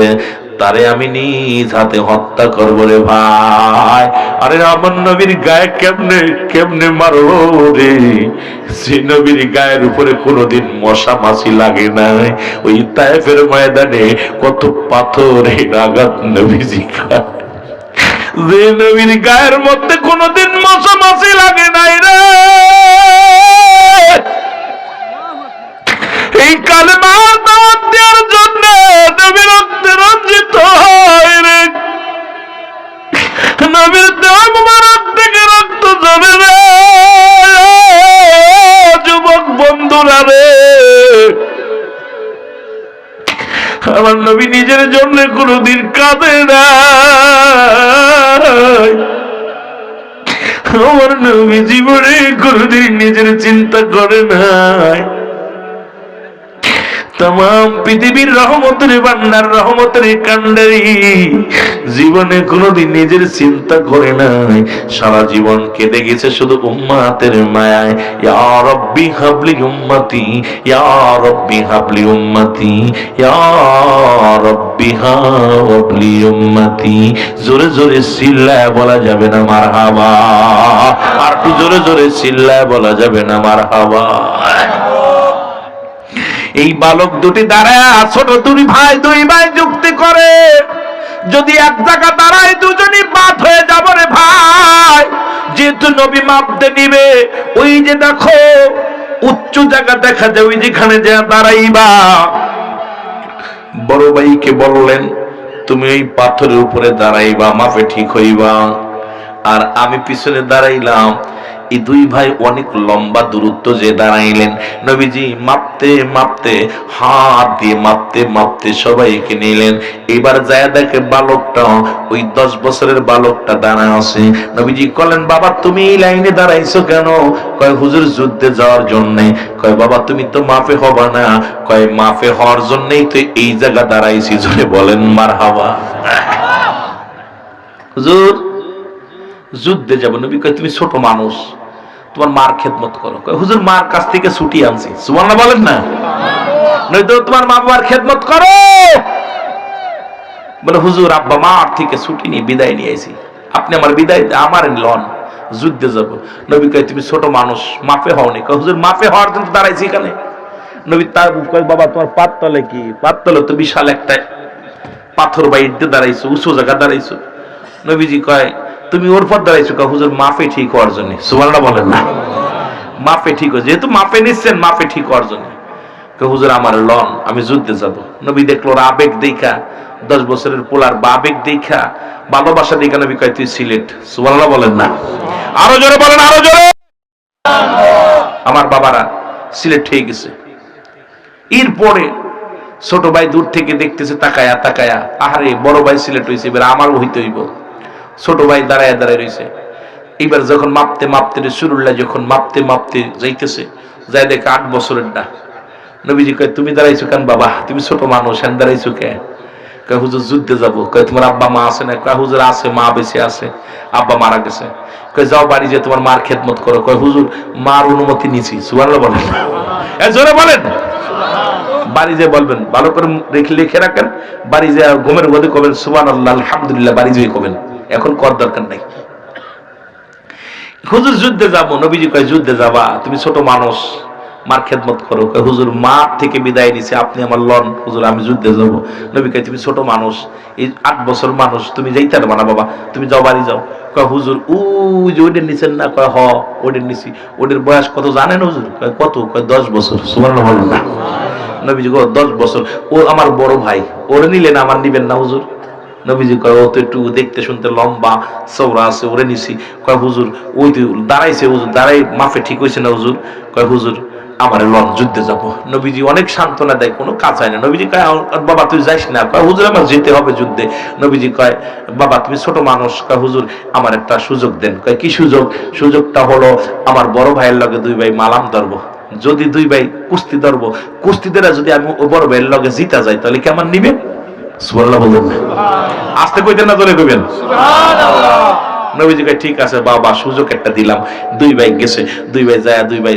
তারে আমি নিজ হাতে হত্যা করবো রে ভাই। আরে আমার নবীর গায়ে কেমনে কেমনে মারো রে, সে নবীর গায়ের উপরে কোনোদিন মশা মাছি লাগে নাই। ওই তায়েফের ময়দানে কত পাথরের আঘাত নবীজি খায়, যে নবীর গায়ের মধ্যে কোনোদিন মশা মাছি লাগে নাই রে। এই কালেমার দাওয়াত দেওয়ার জন্য নবীর রক্তে রঞ্জিত হয় রে, নবীর দেহ মুবারক থেকে রক্ত ঝরে রে। যুবক বন্ধুরা রে, আমার নবী নিজের জন্য কোনদিন কাঁদে না, আমার নবী জীবনে কোনদিন নিজের চিন্তা করে নাই। तमाम पृथिवीर रहमतेर भांडार रहमतेर कांडारी जीवने कोनोदिन निजेर चिंता करे नाई सारा जीवन केटे गेছে শুধু উম্মতের মায়ায় ইয়া রব্বি হাবলি উম্মতি ইয়া রব্বি হাবলি উম্মতি ইয়া রব্বি হাবলি উম্মতি জোরে জোরে চিল্লায় বলা যাবে না মারহাবা আর একটু জোরে জোরে চিল্লায় বলা যাবে না মারহাবা এই বালক দুটি দাঁড়ায় ছোট দুই ভাই যুক্তি করে যদি এক জায়গা দাঁড়ায় দুজনই বাদ হয়ে যাব রে ভাই যেহেতু নবী মাপতে নিবে ওই যে দেখো উচ্চ জায়গা দেখা যায় ওই যেখানে যা দাঁড়াইবা বড় ভাইকে বললেন তুমি এই পাথরের উপরে দাঁড়াইবা মাপে ঠিক হইবা আর আমি পিছনে দাঁড়াইলাম এই দুই ভাই অনেক লম্বা দূরত্ব যে দাঁড়াইলেন। নবীজি মাপতে মাপতে, হাত দিয়ে মাপতে মাপতে সবাইকে নিলেন। এবার যায় দেখে বালকটা, ওই 10 বছরের বালকটা দাঁড়ায় আছে। নবীজি বললেন, বাবা তুমি এই লাইনে দাঁড়াইছো কেন? কয় হুজুর যুদ্ধে যাওয়ার জন্য। কয় বাবা তুমি তো মাফে হবা না। কয় মাফে হওয়ার জন্যই তো এই জায়গা দাঁড়াইছি। জোরে বলেন মারহাবা। হুজুর যুদ্ধে যাবো। নবী কয় তুমি ছোট মানুষ, তোমার মার খেদমত করো। কয় হুজুর মার কাছ থেকে ছুটি আনছি। সুবহানাল্লাহ বলেন না? নয়তো তোমার মা বাবার খেদমত করো। বলে হুজুর আব্বা মার থেকে ছুটি নিয়ে বিদায় নিয়ে আইছি, আপনি আমার বিদায় আমার লন, যুদ্ধে যাব। নবী কয় তুমি ছোট মানুষ, মাফে হওনি। কয় হুজুর মাফে হওয়ার জন্য দাঁড়াইছি এখানে। নবী তার কয় বাবা তোমার পাততলে কি? পাততলে তো বিশাল একটা পাথর বা ইট দিয়ে দাঁড়াইছো, উঁচু জায়গা দাঁড়াইছো। নবীজি কয় তুমি ওর পর দাঁড়াইছো। কয় হুজুর মাফে ঠিক হওয়ার জন্য। সুবহানাল্লাহ বলেন না? মাফে ঠিক হয়, যেহেতু মাফে নিচ্ছেন মাফে ঠিক হওয়ার জন্য। কয় হুজুর আমার লন, আমি যুদ্ধে যাব। নবী দেখলো ওর আবেগ দেখা, 10 বছরের পোলার আবেগ দেখা, ভালোবাসা দেখা নবী কয় তুই সিলেট। সুবহানাল্লাহ বলেন না? আরো জোরে বলেন, আরো জোরে। আমার বাবারা সিলেট হয়ে গেছে। এরপরে ছোট ভাই দূর থেকে দেখতেছে তাকায়া তাকায়া, আহারে বড় ভাই সিলেট হইছে, এবার আমারও হইতে হইব। ছোট ভাই দাঁড়ায় দাঁড়ায় রয়েছে। এবার যখন মাপতে মাপতে রাসূলুল্লাহ যখন মাপতে মাপতে যাইতেছে, যাই দেখে 8 বছরের না। নবীজি কয় তুমি দাঁড়াইছো কেন বাবা? তুমি ছোট মানুষ, এখন দাঁড়াইছো কেন? কয় হুজুর যুদ্ধে যাবো। কয় তোমার আব্বা মা আছে না? কয় হুজুর আছে, মা বেঁচে আছে, আব্বা মারা গেছে। কয় যাও বাড়ি যে তোমার মার খেদমত করো। কয় হুজুর মার অনুমতি নিছি। সুবহানাল্লাহ বলেন, জোরে বলেন। বাড়ি যে বলবেন, ভালো করে লিখে রাখেন, বাড়ি যে ঘুমের মধ্যে কবেন সুবহানাল্লাহ আলহামদুলিল্লাহ, বাড়ি যেয়ে কবেন, এখন কর দরকার নাই। হুজুর যুদ্ধে যাবো। নবীজি কয় যুদ্ধে যাবা? তুমি ছোট মানুষ, মার খেদমত করো। কয় হুজুর মা থেকে বিদায় নিছে, আপনি আমার লন। হুজুর আমি যুদ্ধে যাব। নবী কয় তুমি ছোট মানুষ, এই 8 বছর মানুষ, তুমি যাইতে পারবা না বাবা, তুমি যাও বাড়ি যাও। কয় হুজুর ওই যে ওইটার নিছেন না? কয় হ ওইটার নিছি। ওইটার বয়স কত জানেন হুজুর? কয় কত? কয় 10 বছর। সুবহানাল্লাহ বলেন না? নবীজি কয় 10 বছর, ও আমার বড় ভাই, ওরে নিলেন আমার নিবেন না হুজুর? নবীজি কয় ও তো একটু দেখতে শুনতে লম্বা চওড়া আছে, ওরে নিছি। কয় হুজুর ওই তো দাঁড়াইছে, হুজুর দাঁড়াই মাফে ঠিক হয়েছে না হুজুর? কয় হুজুর আমার লন, যুদ্ধে যাব। নবীজি অনেক সান্ত্বনা দেয়, কোনো কাজ হয় না। নবীজি কয় বাবা তুই যাইস না। কয় হুজুর আমার যেতে হবে যুদ্ধে। নবীজি কয় বাবা তুমি ছোট মানুষ। কয় হুজুর আমার একটা সুযোগ দেন। কয় কি সুযোগ? সুযোগটা হলো আমার বড় ভাইয়ের লগে 2 ভাই মালাম ধরবো, যদি 2 ভাই কুস্তি ধরবো, কুস্তিদেরা যদি আমি বড় ভাইয়ের লগে জিতা যাই তাহলে কি আমার নিবে? সুবহানাল্লাহ বলবেন না? আস্তে কইতেন না জোরে কইবেন? সুবহানাল্লাহ। নবীজি কয় ঠিক আছে বাবা, সুযোগ একটা দিলাম। 2 ভাই গেছে, 2 ভাই যায়, 2 ভাই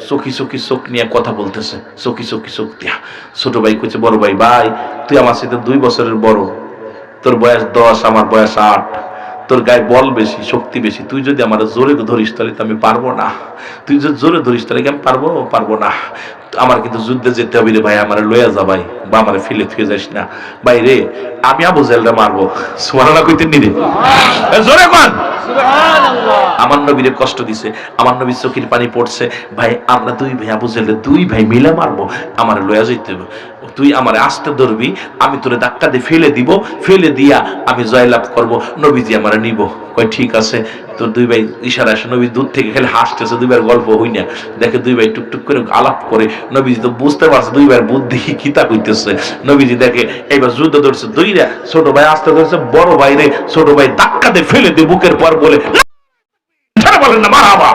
চোখি চোখি চোখ নিয়ে কথা বলতেছে, চোখি চোখি চোখ দিয়া। ছোট ভাই কইছে বড় ভাই, ভাই তুই আমার সাথে 2 বছরের বড়, তোর বয়স 10, আমার বয়স 8, তোর গায়ে বল বেশি, শক্তি বেশি, তুই যদি আমার জোরে ধরিস তাহলে তো আমি পারবো না। তুই যদি জোরে ধরিস তাহলে কি আমি পারবো না। আমার কিন্তু যুদ্ধে যেতে হবে রে ভাই, আমার লইয়া যা ভাই, বা আমার ফেলে থুয়ে যাস না ভাই রে, আমি আবু জাহেলরে মারবো। সুবহানাল্লাহ কইতেন নি রে? জোরে কোন সুবহানাল্লাহ। আমার নবীরে কষ্ট দিছে, আমার নবীর চোখের পানি পড়ছে। ভাই আমরা 2 ভাই আবু জাহেলরে 2 ভাই মিলে মারবো, আমার লইয়া যাইতে হবে। তুই আমার আস্তে ধরবি, আমি তোরে ধাক্কা দিয়ে ফেলে দিব, ফেলে দিয়া আমি জয়লাভ করব, নবীজি আমারে নিব। কয় ঠিক আছে। তোর 2 ভাই ইশারা আসে, নবী দূর থেকে খালি হাসতেছে, 2 ভাইয়ের গল্প হই না, দেখে 2 ভাই টুকটুক করে আলাপ করে। নবীজি তো বুঝতে পারছে 2 ভাইয়ের বুদ্ধি কিতা কইতেছে। নবীজি দেখে এবার যুদ্ধ ধরছে, 2রা ছোট ভাই আস্তে ধরছে, বড় ভাই রে ছোট ভাই ধাক্কা দিয়ে ফেলে দিয়ে বুকের পর বলে বলেন না মারহাবা।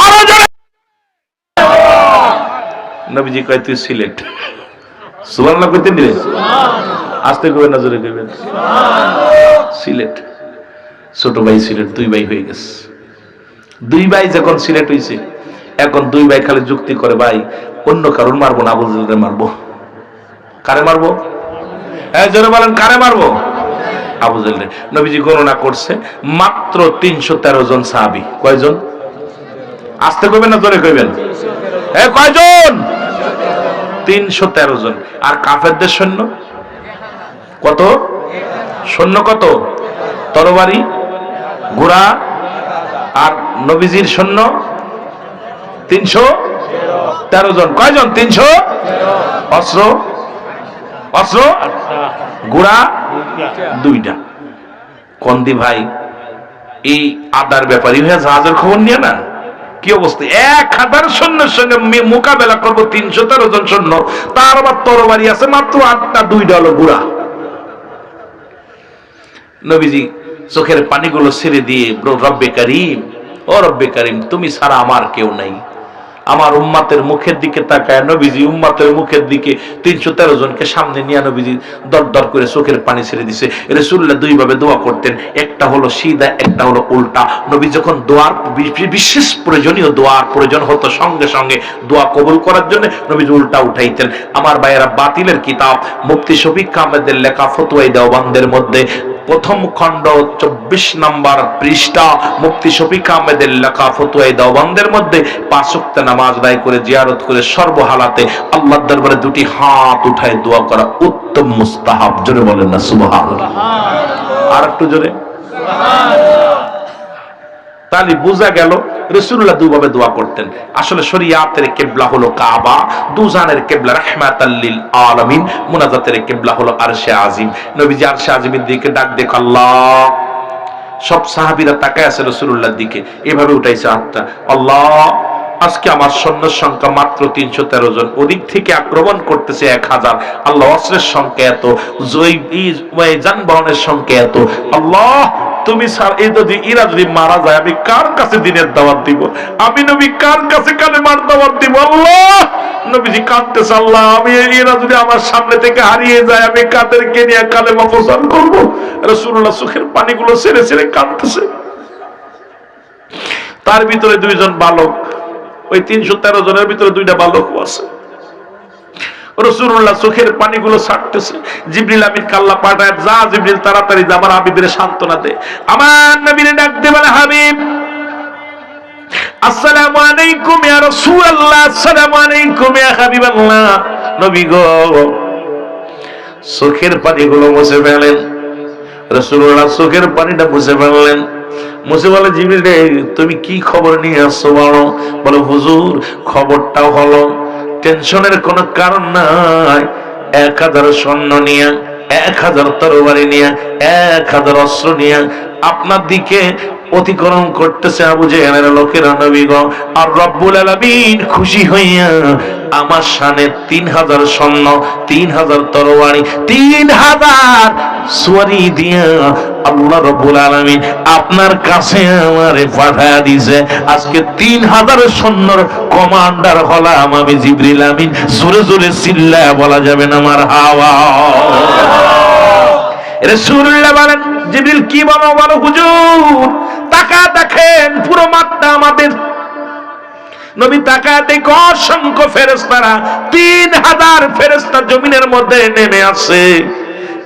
আরো জোরে। নবীজি কয় তুই সিলেট। সুবহানাল্লাহ কইতেন দিলেন? সুবহানাল্লাহ। আস্তে কইবেন না জোরে কইবেন? সুবহানাল্লাহ। সিলেট, ছোট ভাই সিলেট, 2 ভাই হয়ে গেছে। 2 ভাই যখন সিলেট হইছে, এখন 2 ভাই খালি যুক্তি করে, ভাই অন্য কারণ মারবো না, আবু জাহেলরে মারবো। কারে মারবো? হ্যাঁ জোরে বলেন, কারে মারবো? আবু জাহেলরে। নবীজি গণনা করছে মাত্র 313 জন সাহাবী। কয়জন? আস্তে কইবেন না জোরে কইবেন? এ কয়জন? 313 জন। আর কাফেরদের সৈন্য কত? সৈন্য কত? তরবারি, ঘোড়া, আর নবীজির সৈন্য 313 জন। কয়জন? 313। অস্ত্র, অস্ত্র ঘোড়া 2টা। কন্দি ভাই এই আদার ব্যাপারী হয়ে জাহাজের খবর নিয়ে না, কি অবস্থা, 1000 সৈন্যের সঙ্গে মোকাবেলা করবো 313 জন সৈন্য, তার আবার তরবারি আছে মাত্র 8টা, 2টা হলো গুড়া। নবীজি চোখের পানিগুলো ছেড়ে দিয়ে রব্বে কারীম, ও রব্বে কারীম, তুমি ছাড়া আমার কেউ নাই। আমার উম্মাতের মুখের দিকে তাকায় নবীজি উম্মাতের মুখের দিকে 313 জনকে সামনে নিয়ে নবীজি দর দর করে চোখের পানি ছেড়ে দিছে। রাসূলুল্লাহ দুই ভাবে দোয়া করতেন, একটা হলো সিধা, একটা হলো উল্টা। নবী যখন দোয়ার বিশেষ প্রয়োজনীয় দোয়ার প্রয়োজন হতো, সঙ্গে সঙ্গে দোয়া কবুল করার জন্য নবীজি উল্টা উঠাইতেন। আমার ভাইয়েরা, বাতিলের কিতাব মুফতি শফিক আহমেদের লেখা ফতোয়ায়ে দেওবন্দের মধ্যে প্রথম খণ্ড 24 নম্বর পৃষ্ঠা, মুফতি শফিক আহমেদের লেখা ফতোয়ায়ে দেওবন্দের মধ্যে 5 ওয়াক্ত নামাজ আদায় করে জিয়ারত করে সর্বহালাতে আল্লাহর দরবারে দুটি হাত উঠায় দোয়া করা উত্তম মুস্তাহাব। জোরে বলেন না সুবহানাল্লাহ। আর একটু জোরে সুবহানাল্লাহ। তাহলে বোঝা গেল রাসূলুল্লাহ দুভাবে দোয়া করতেন। আসলে শরীয়তের কিবলা হলো কাবা, দুজানের কিবলা রাহমাতাল লিল আলামিন, মুনাজাতের কিবলা হলো আরশে আজিম। নবীজি আরশে আজিমের দিকে ডাক দেখ আল্লাহ, সব সাহাবীরা তাকায় আছে রাসূলুল্লাহর দিকে, এভাবে উঠাইছে হাতটা। আল্লাহ, আজকে আমার সৈন্যের সংখ্যা মাত্র 313 জন, ওদিক থেকে আক্রমণ করতেছে 1000। আল্লাহ, অস্ত্রের সংখ্যা এত, যানবাহনের সংখ্যা এত। আল্লাহ, তুমি স্যার, এই যদি এরা যদি মারা যায়, আমি কার কাছে দিনের দাওয়াত দিব? আমি নবী কার কাছে কালেমার দাওয়াত দিব? আল্লাহ, নবীজি কাঁদতেছে, আল্লাহ, আমি এরা যদি আমার সামনে থেকে হারিয়ে যায়, আমি কাদেরকে নিয়ে কালেমা প্রচার করব? রাসূলুল্লাহ চোখের পানিগুলো ছেড়ে ছেড়ে কাঁদতেছে। তার ভিতরে 2 জন বালক, ওই 313 জনের ভিতরে 2টা বালক আছে। রাসূলুল্লাহ চোখের পানিগুলো ছাড়তেছে। জিবরিল আমিন আল্লাহ পাঠায়, যা জিবরিল তাড়াতাড়ি যা আমার হাবিবের সান্ত্বনা দে। আমার নবীরে ডাক দে, বলে হাবিব, আসসালামু আলাইকুম ইয়া রাসূলুল্লাহ, আসসালামু আলাইকুম ইয়া হাবিবাল্লাহ। নবী গো, চোখের পানিগুলো মুছে ফেলেন। রাসূলুল্লাহ চোখের পানিটা মুছে ফেললেন। মুছে বলে, জিবরিল রে, তুমি কি খবর নিয়ে আসছো বলো? বলে, হুজুর, খবরটাও হলো, টেনশনের কোনো কারণ নাই। 1000 সৈন্য নিয়ে, 1000 তরবারি নিয়ে, 1000 অস্ত্র নিয়ে আপনার দিকে অতিক্রম করতেছে আবু জেহেলের লোকেরা। নবী গো, আর রব্বুল আলামিন খুশি হইয়া আমার শানে 3000 সৈন্য, 3000 তরবারি, 3000 সওয়ারি দিয়া আল্লাহ রব্বুল আলামিন আপনার কাছে আমারে পাঠায়া দিয়েছে। আজকে 3000 সৈন্যর কমান্ডার হলাম আমি জিবরিল আমিন। জোরে জোরে চিল্লায়া বলা যাবে না মারহাবা। রাসূলুল্লাহ বলেন, জিবরিল কি বলো? বলো, হুজুর, তাকা দেখেন পুরো মাঠটা আমাদের। নবী তাকায় দেখে অসংখ্য ফেরেশতারা, 3000 ফেরেশতা জমিনের মধ্যে নেমে আসে।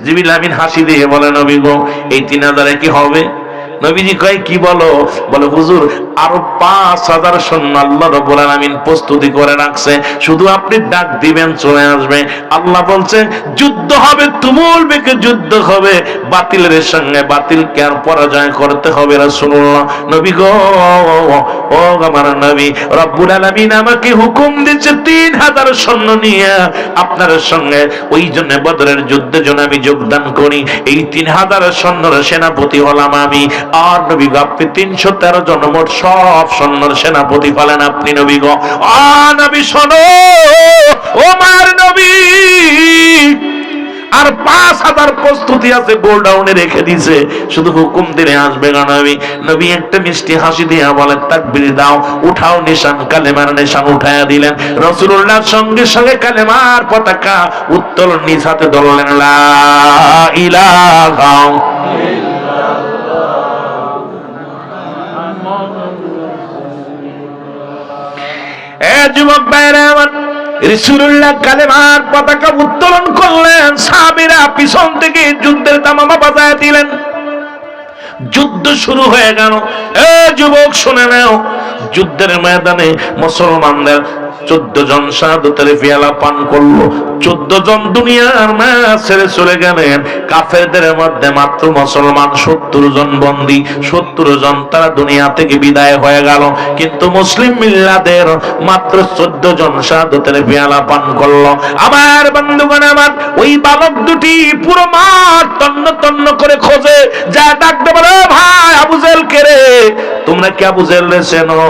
জিবরিল আমিন হাসি দিয়ে বলে, নবী গো, এই 3000 কি হবে? নবীজি কয়, কি বলো? বলে, হুজুর, আরো 5000 সৈন্য আল্লাহ রাব্বুল আলামিন প্রস্তুতি করে রাখছে, শুধু আপনি ডাক দিবেন চলে আসবে। আল্লাহ বলছে, যুদ্ধ হবে, তুমুল বেগে যুদ্ধ হবে, বাতিলের সঙ্গে বাতিলকে আর পরাজয় করতে হবে। রাসূলুল্লাহ, নবী গো, ও আমার নবী, রব্বুল আলামিন আমাকে হুকুম দিচ্ছে 3000 সৈন্য নিয়ে আপনার সঙ্গে ওই জন্য বদরের যুদ্ধে যেন আমি যোগদান করি। এই 3000 সৈন্যর সেনাপতি হলাম আমি। আর নবী গো, আপনি 313 জন, মোট সব সৈন্যর সেনাপতি হলেন আপনি। নবী গো, নবী শোনো, ও মার নবী, আর 5000 প্রস্তুতি আছে, গোলডাউনে রেখে দিছে, শুধু হুকুম দিলে আসবে গো নবী। নবী একটা মিষ্টি হাসি দিয়া বলেন, তাকবীর দাও, উঠাও নিশান, কালেমার নিশান উঠায়া দিলেন। রাসূলুল্লাহর সঙ্গে সঙ্গে কালেমার পতাকা উত্তোলন নিজ হাতে ধরলেন। লা ইলাহা যুবক ভাইরা আমার, রাসূলুল্লাহ কালেমার পতাকা উত্তোলন করলেন। সাহাবীরা পিছন থেকে যুদ্ধের তামামা বাজায় দিলেন। যুদ্ধ শুরু হয়ে গেল। যুবক শুনে নাও, যুদ্ধের ময়দানে মুসলমানদের 14 জন শাহাদাতের পেয়ালা পান করলো। 14 জন দুনিয়ার মায়া ছেড়ে চলে গেলেন। কাফেরদের মধ্যে মাত্র মুসলমান 70 জন বন্দী, 70 জন তারা দুনিয়া থেকে বিদায় হয়ে গেল। কিন্তু মুসলিম মিল্লাতের মাত্র 14 জন শাহাদাতের পেয়ালা পান করলো। আমার বন্ধুগণ আমার, ওই বালক দুটি পুরো মাঠ তন্ন তন্ন করে খোঁজে, যা ডাকতে বলে, ভাই আবু জেহেল কে রে? তোমরা কি আবু জেহেল রে চেনো?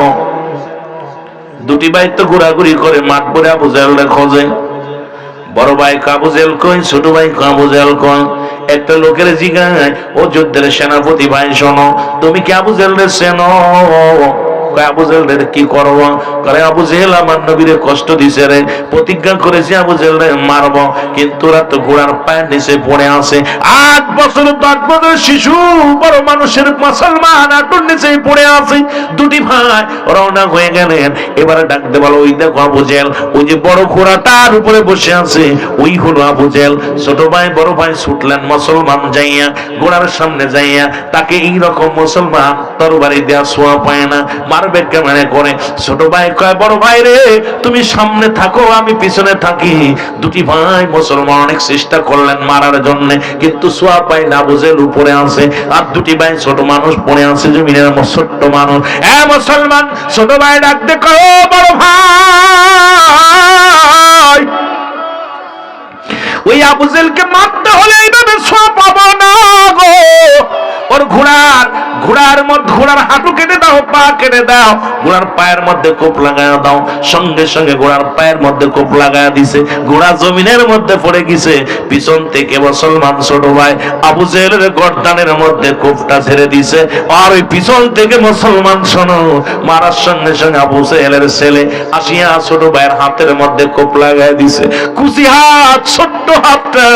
দুটি ভাই তো ঘোরাঘুরি করে মাঠ পরে আবু জাহেল খোঁজে। বড় ভাই আবু জাহেল কই, ছোট ভাই আবু জাহেল কই। একটা লোকের জিগায়, ও যুদ্ধের সেনাপতি ভাই শোনো, তুমি কি আবু জাহেলের চেনো? আবু জাহেলের কি করব? করে আবু জাহেল আমার নবীরে কষ্ট দিছে রে, প্রতিজ্ঞা করেছি আবু জাহেলের মারব, কিন্তু ওরা তো ঘোড়ার পায়ের নিচে পড়ে আছে। 8 বছর 10 বছর শিশু বড় মানুষের মুসলমান আটুর নিচে পড়ে আছে। দুটি ভাই রওনা হয়ে গেলেন। এবারে ডাকতে বলো, ওই দেখো আবু জাহেল, ওই যে বড় ঘোড়াটার উপরে বসে আছে, ওই হলো আবু জাহেল। ছোট ভাই বড় ভাই ছুটলেন মুসলমান যাইয়া, ঘোড়ার সামনে যাইয়া তাকে এইরকম মুসলমান তরবারি দেয়া ছোঁয়া পায় না, মারবে কেমনে করে। ছোট ভাই কয়, বড় ভাই রে তুমি সামনে থাকো, আমি পিছনে থাকি। দুটি ভাই মুসলমান অনেক চেষ্টা করলেন মারার জন্য, কিন্তু ছোঁয়া পায় না। আবু জাহেল উপরে আছে, আর দুটি ভাই ছোট মানুষ পড়ে আছে জমিনের ছোট্ট মানুষ। মুসলমান ছোট ভাই ডাকতে কয়, ও বড় ভাই, ওই আবু জাহেলকে মারতে হলে এইভাবে ছোঁয়া পাবো না গো। ওর ঘোড়ার হাঁটু কেটে দাও, পা কেটে দাও, ঘোড়ার পায়ের মধ্যে কোপ লাগায় দাও। সঙ্গে সঙ্গে ঘোড়ার পায়ের মধ্যে কোপ লাগায় দিছে, ঘোড়া জমিনের মধ্যে পড়ে গেছে। পিছন থেকে মুসলমান ছোট ভাই আবু জাহেলের গর্দানের মধ্যে কোপটা ছেড়ে দিছে, আর ওই পিছন থেকে মুসলমান শোনো মারার সঙ্গে সঙ্গে আবু জাহেলের ছেলে আসিয়া ছোট ভাইয়ের হাতের মধ্যে কোপ লাগায় দিছে। কুচি হাত, ছোট্ট হাতটা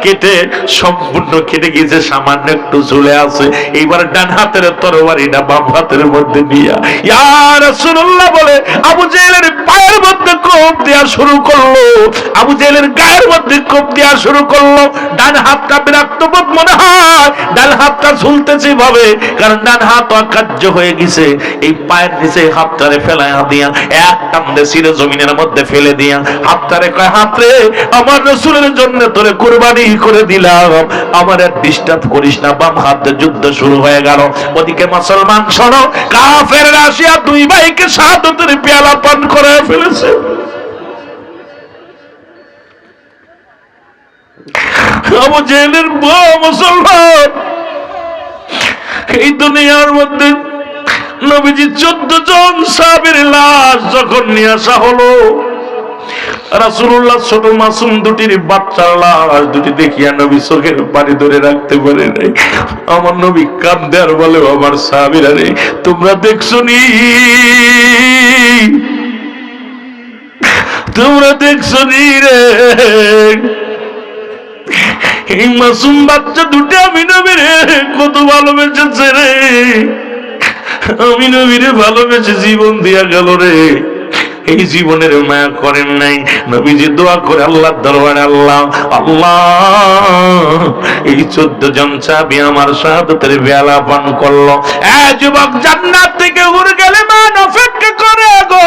কেটে সম্পূর্ণ কেটে গেছে, সামান্য একটু ঝুলে আছে। এইবার ডান হাতের তরবারিটা বাম হাতের মধ্যে নিয়া ইয়া রাসূলুল্লাহ বলে আবু জাহেলের পায়ের মধ্যে কোপ দেয়া শুরু করলো, আবু জাহেলের গায়ের মধ্যে কোপ দেয়া শুরু করলো। ডান হাতটা বিরক্ত বোধ মনে হয়, ডান হাতটা ঝুলতেছে ভাবে, কারণ ডান হাত অকার্য হয়ে গেছে। এই পায়ের নিচে হাতটারে ফেলাইয়া দিয়া এক টান্দে ছিঁড়ে জমিনের মধ্যে ফেলে দিয়া হাতটারে কয়, হাত রে আমার রাসূলের জন্য তোরে কুরবানি করে দিলাম, আমার আর ডিস্টার্ব করিস না। বাম হাতে যুদ্ধ শুরু হয়ে গেল। ওদিকে মুসলমান শোনো, কাফেররা আসিয়া দুই ভাইকে শাহাদাতের পেয়ালা পান করে ফেলেছে। আবু জাহেলের মুসলমান এই দুনিয়ার মধ্যে নবীজি 14 জন সাহাবীর লাশ যখন নিয়ে আসা হলো, রাসূলুল্লাহ ছোট মাসুম দুটির বাচ্চার লাশ দুটি দেখিয়া নবী চোখের পানি ধরে রাখতে পারে নাই। আমার নবী কাঁদে আর বলে, আমার সাহাবীরা রে তোমরা দেখছো নি, তোমরা দেখছো নি রে, এই মাসুম বাচ্চা দুটো আমি নবীরে কত ভালোবেসেছে রে, আমি নবীরে ভালোবেসে জীবন দিয়া গেল রে, এই জীবনের মায়া করেন নাই। নবীজি দোয়া করে আল্লাহর দরবারে, আল্লাহ আল্লাহ এই 14 জন সাহাবী আমার শাহাদাতের পেয়ালা পান করলো। যুবক জান্নাত থেকে উড়ে গেলে মান অপেক্ষা করে গো,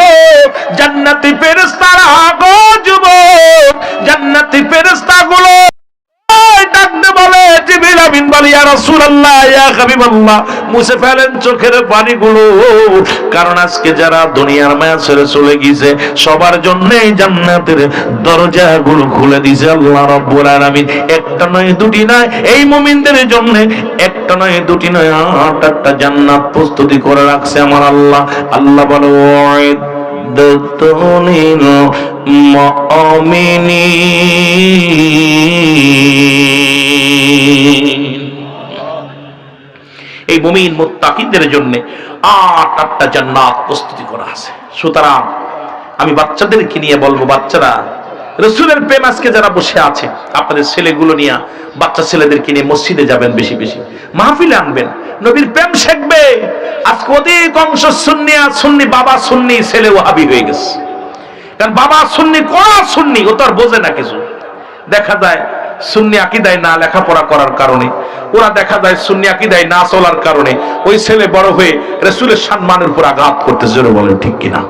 জান্নাতি ফেরেশতারা গো, যুবক জান্নাতি ফেরেশতাগুলো ডাকতে বলে, জিবরিল আমিন বলে, ইয়া রাসূলুল্লাহ ইয়া হাবিবাল্লাহ মুছে ফেলেন চোখের পানিগুলো, কারণ আজকে যারা দুনিয়ার মায়া ছেড়ে চলে গেছে সবার জন্য জান্নাতের দরজাগুলো খুলে দিয়েছে আল্লাহ রাব্বুল আলামিন। একটা নয় দুটি নয়, এই মুমিনদের জন্য একটা নয় দুটি নয় 8টা জান্নাত প্রস্তুতি করে রাখছে আমার আল্লাহ। আল্লাহ বলে, ওয়াইদাতুনিল মুমিনিন, এই মুমিন মুত্তাকিদের জন্য 8টা জান্নাত প্রস্তুতি করা আছে। সুতরাং আমি বাচ্চাদেরকে নিয়ে বলবো, বাচ্চারা রাসূলের প্রেম আজকে যারা বসে আছে, আপনাদের ছেলেগুলো নিয়ে, বাচ্চা ছেলেদেরকে নিয়ে মসজিদে যাবেন, বেশি বেশি মাহফিলে আনবেন, নবীর প্রেম শিখবে। আজকে অধিকাংশ সুন্নি বাবা সুন্নি, ছেলে ওয়াহাবি হয়ে গেছে। কারণ বাবা সুন্নি, কোরআন সুন্নি, ও তো আর বোঝে না কিছু। দেখা যায় সুন্নি আকীদায় না লেখাপড়া করার কারণে, ওরা দেখা যায় সুন্নি আকীদায় না চলার কারণে ওই ছেলে বড় হয়ে রাসূলের সম্মানের উপর আঘাত করতে জোরে বলেন ঠিক কিনা?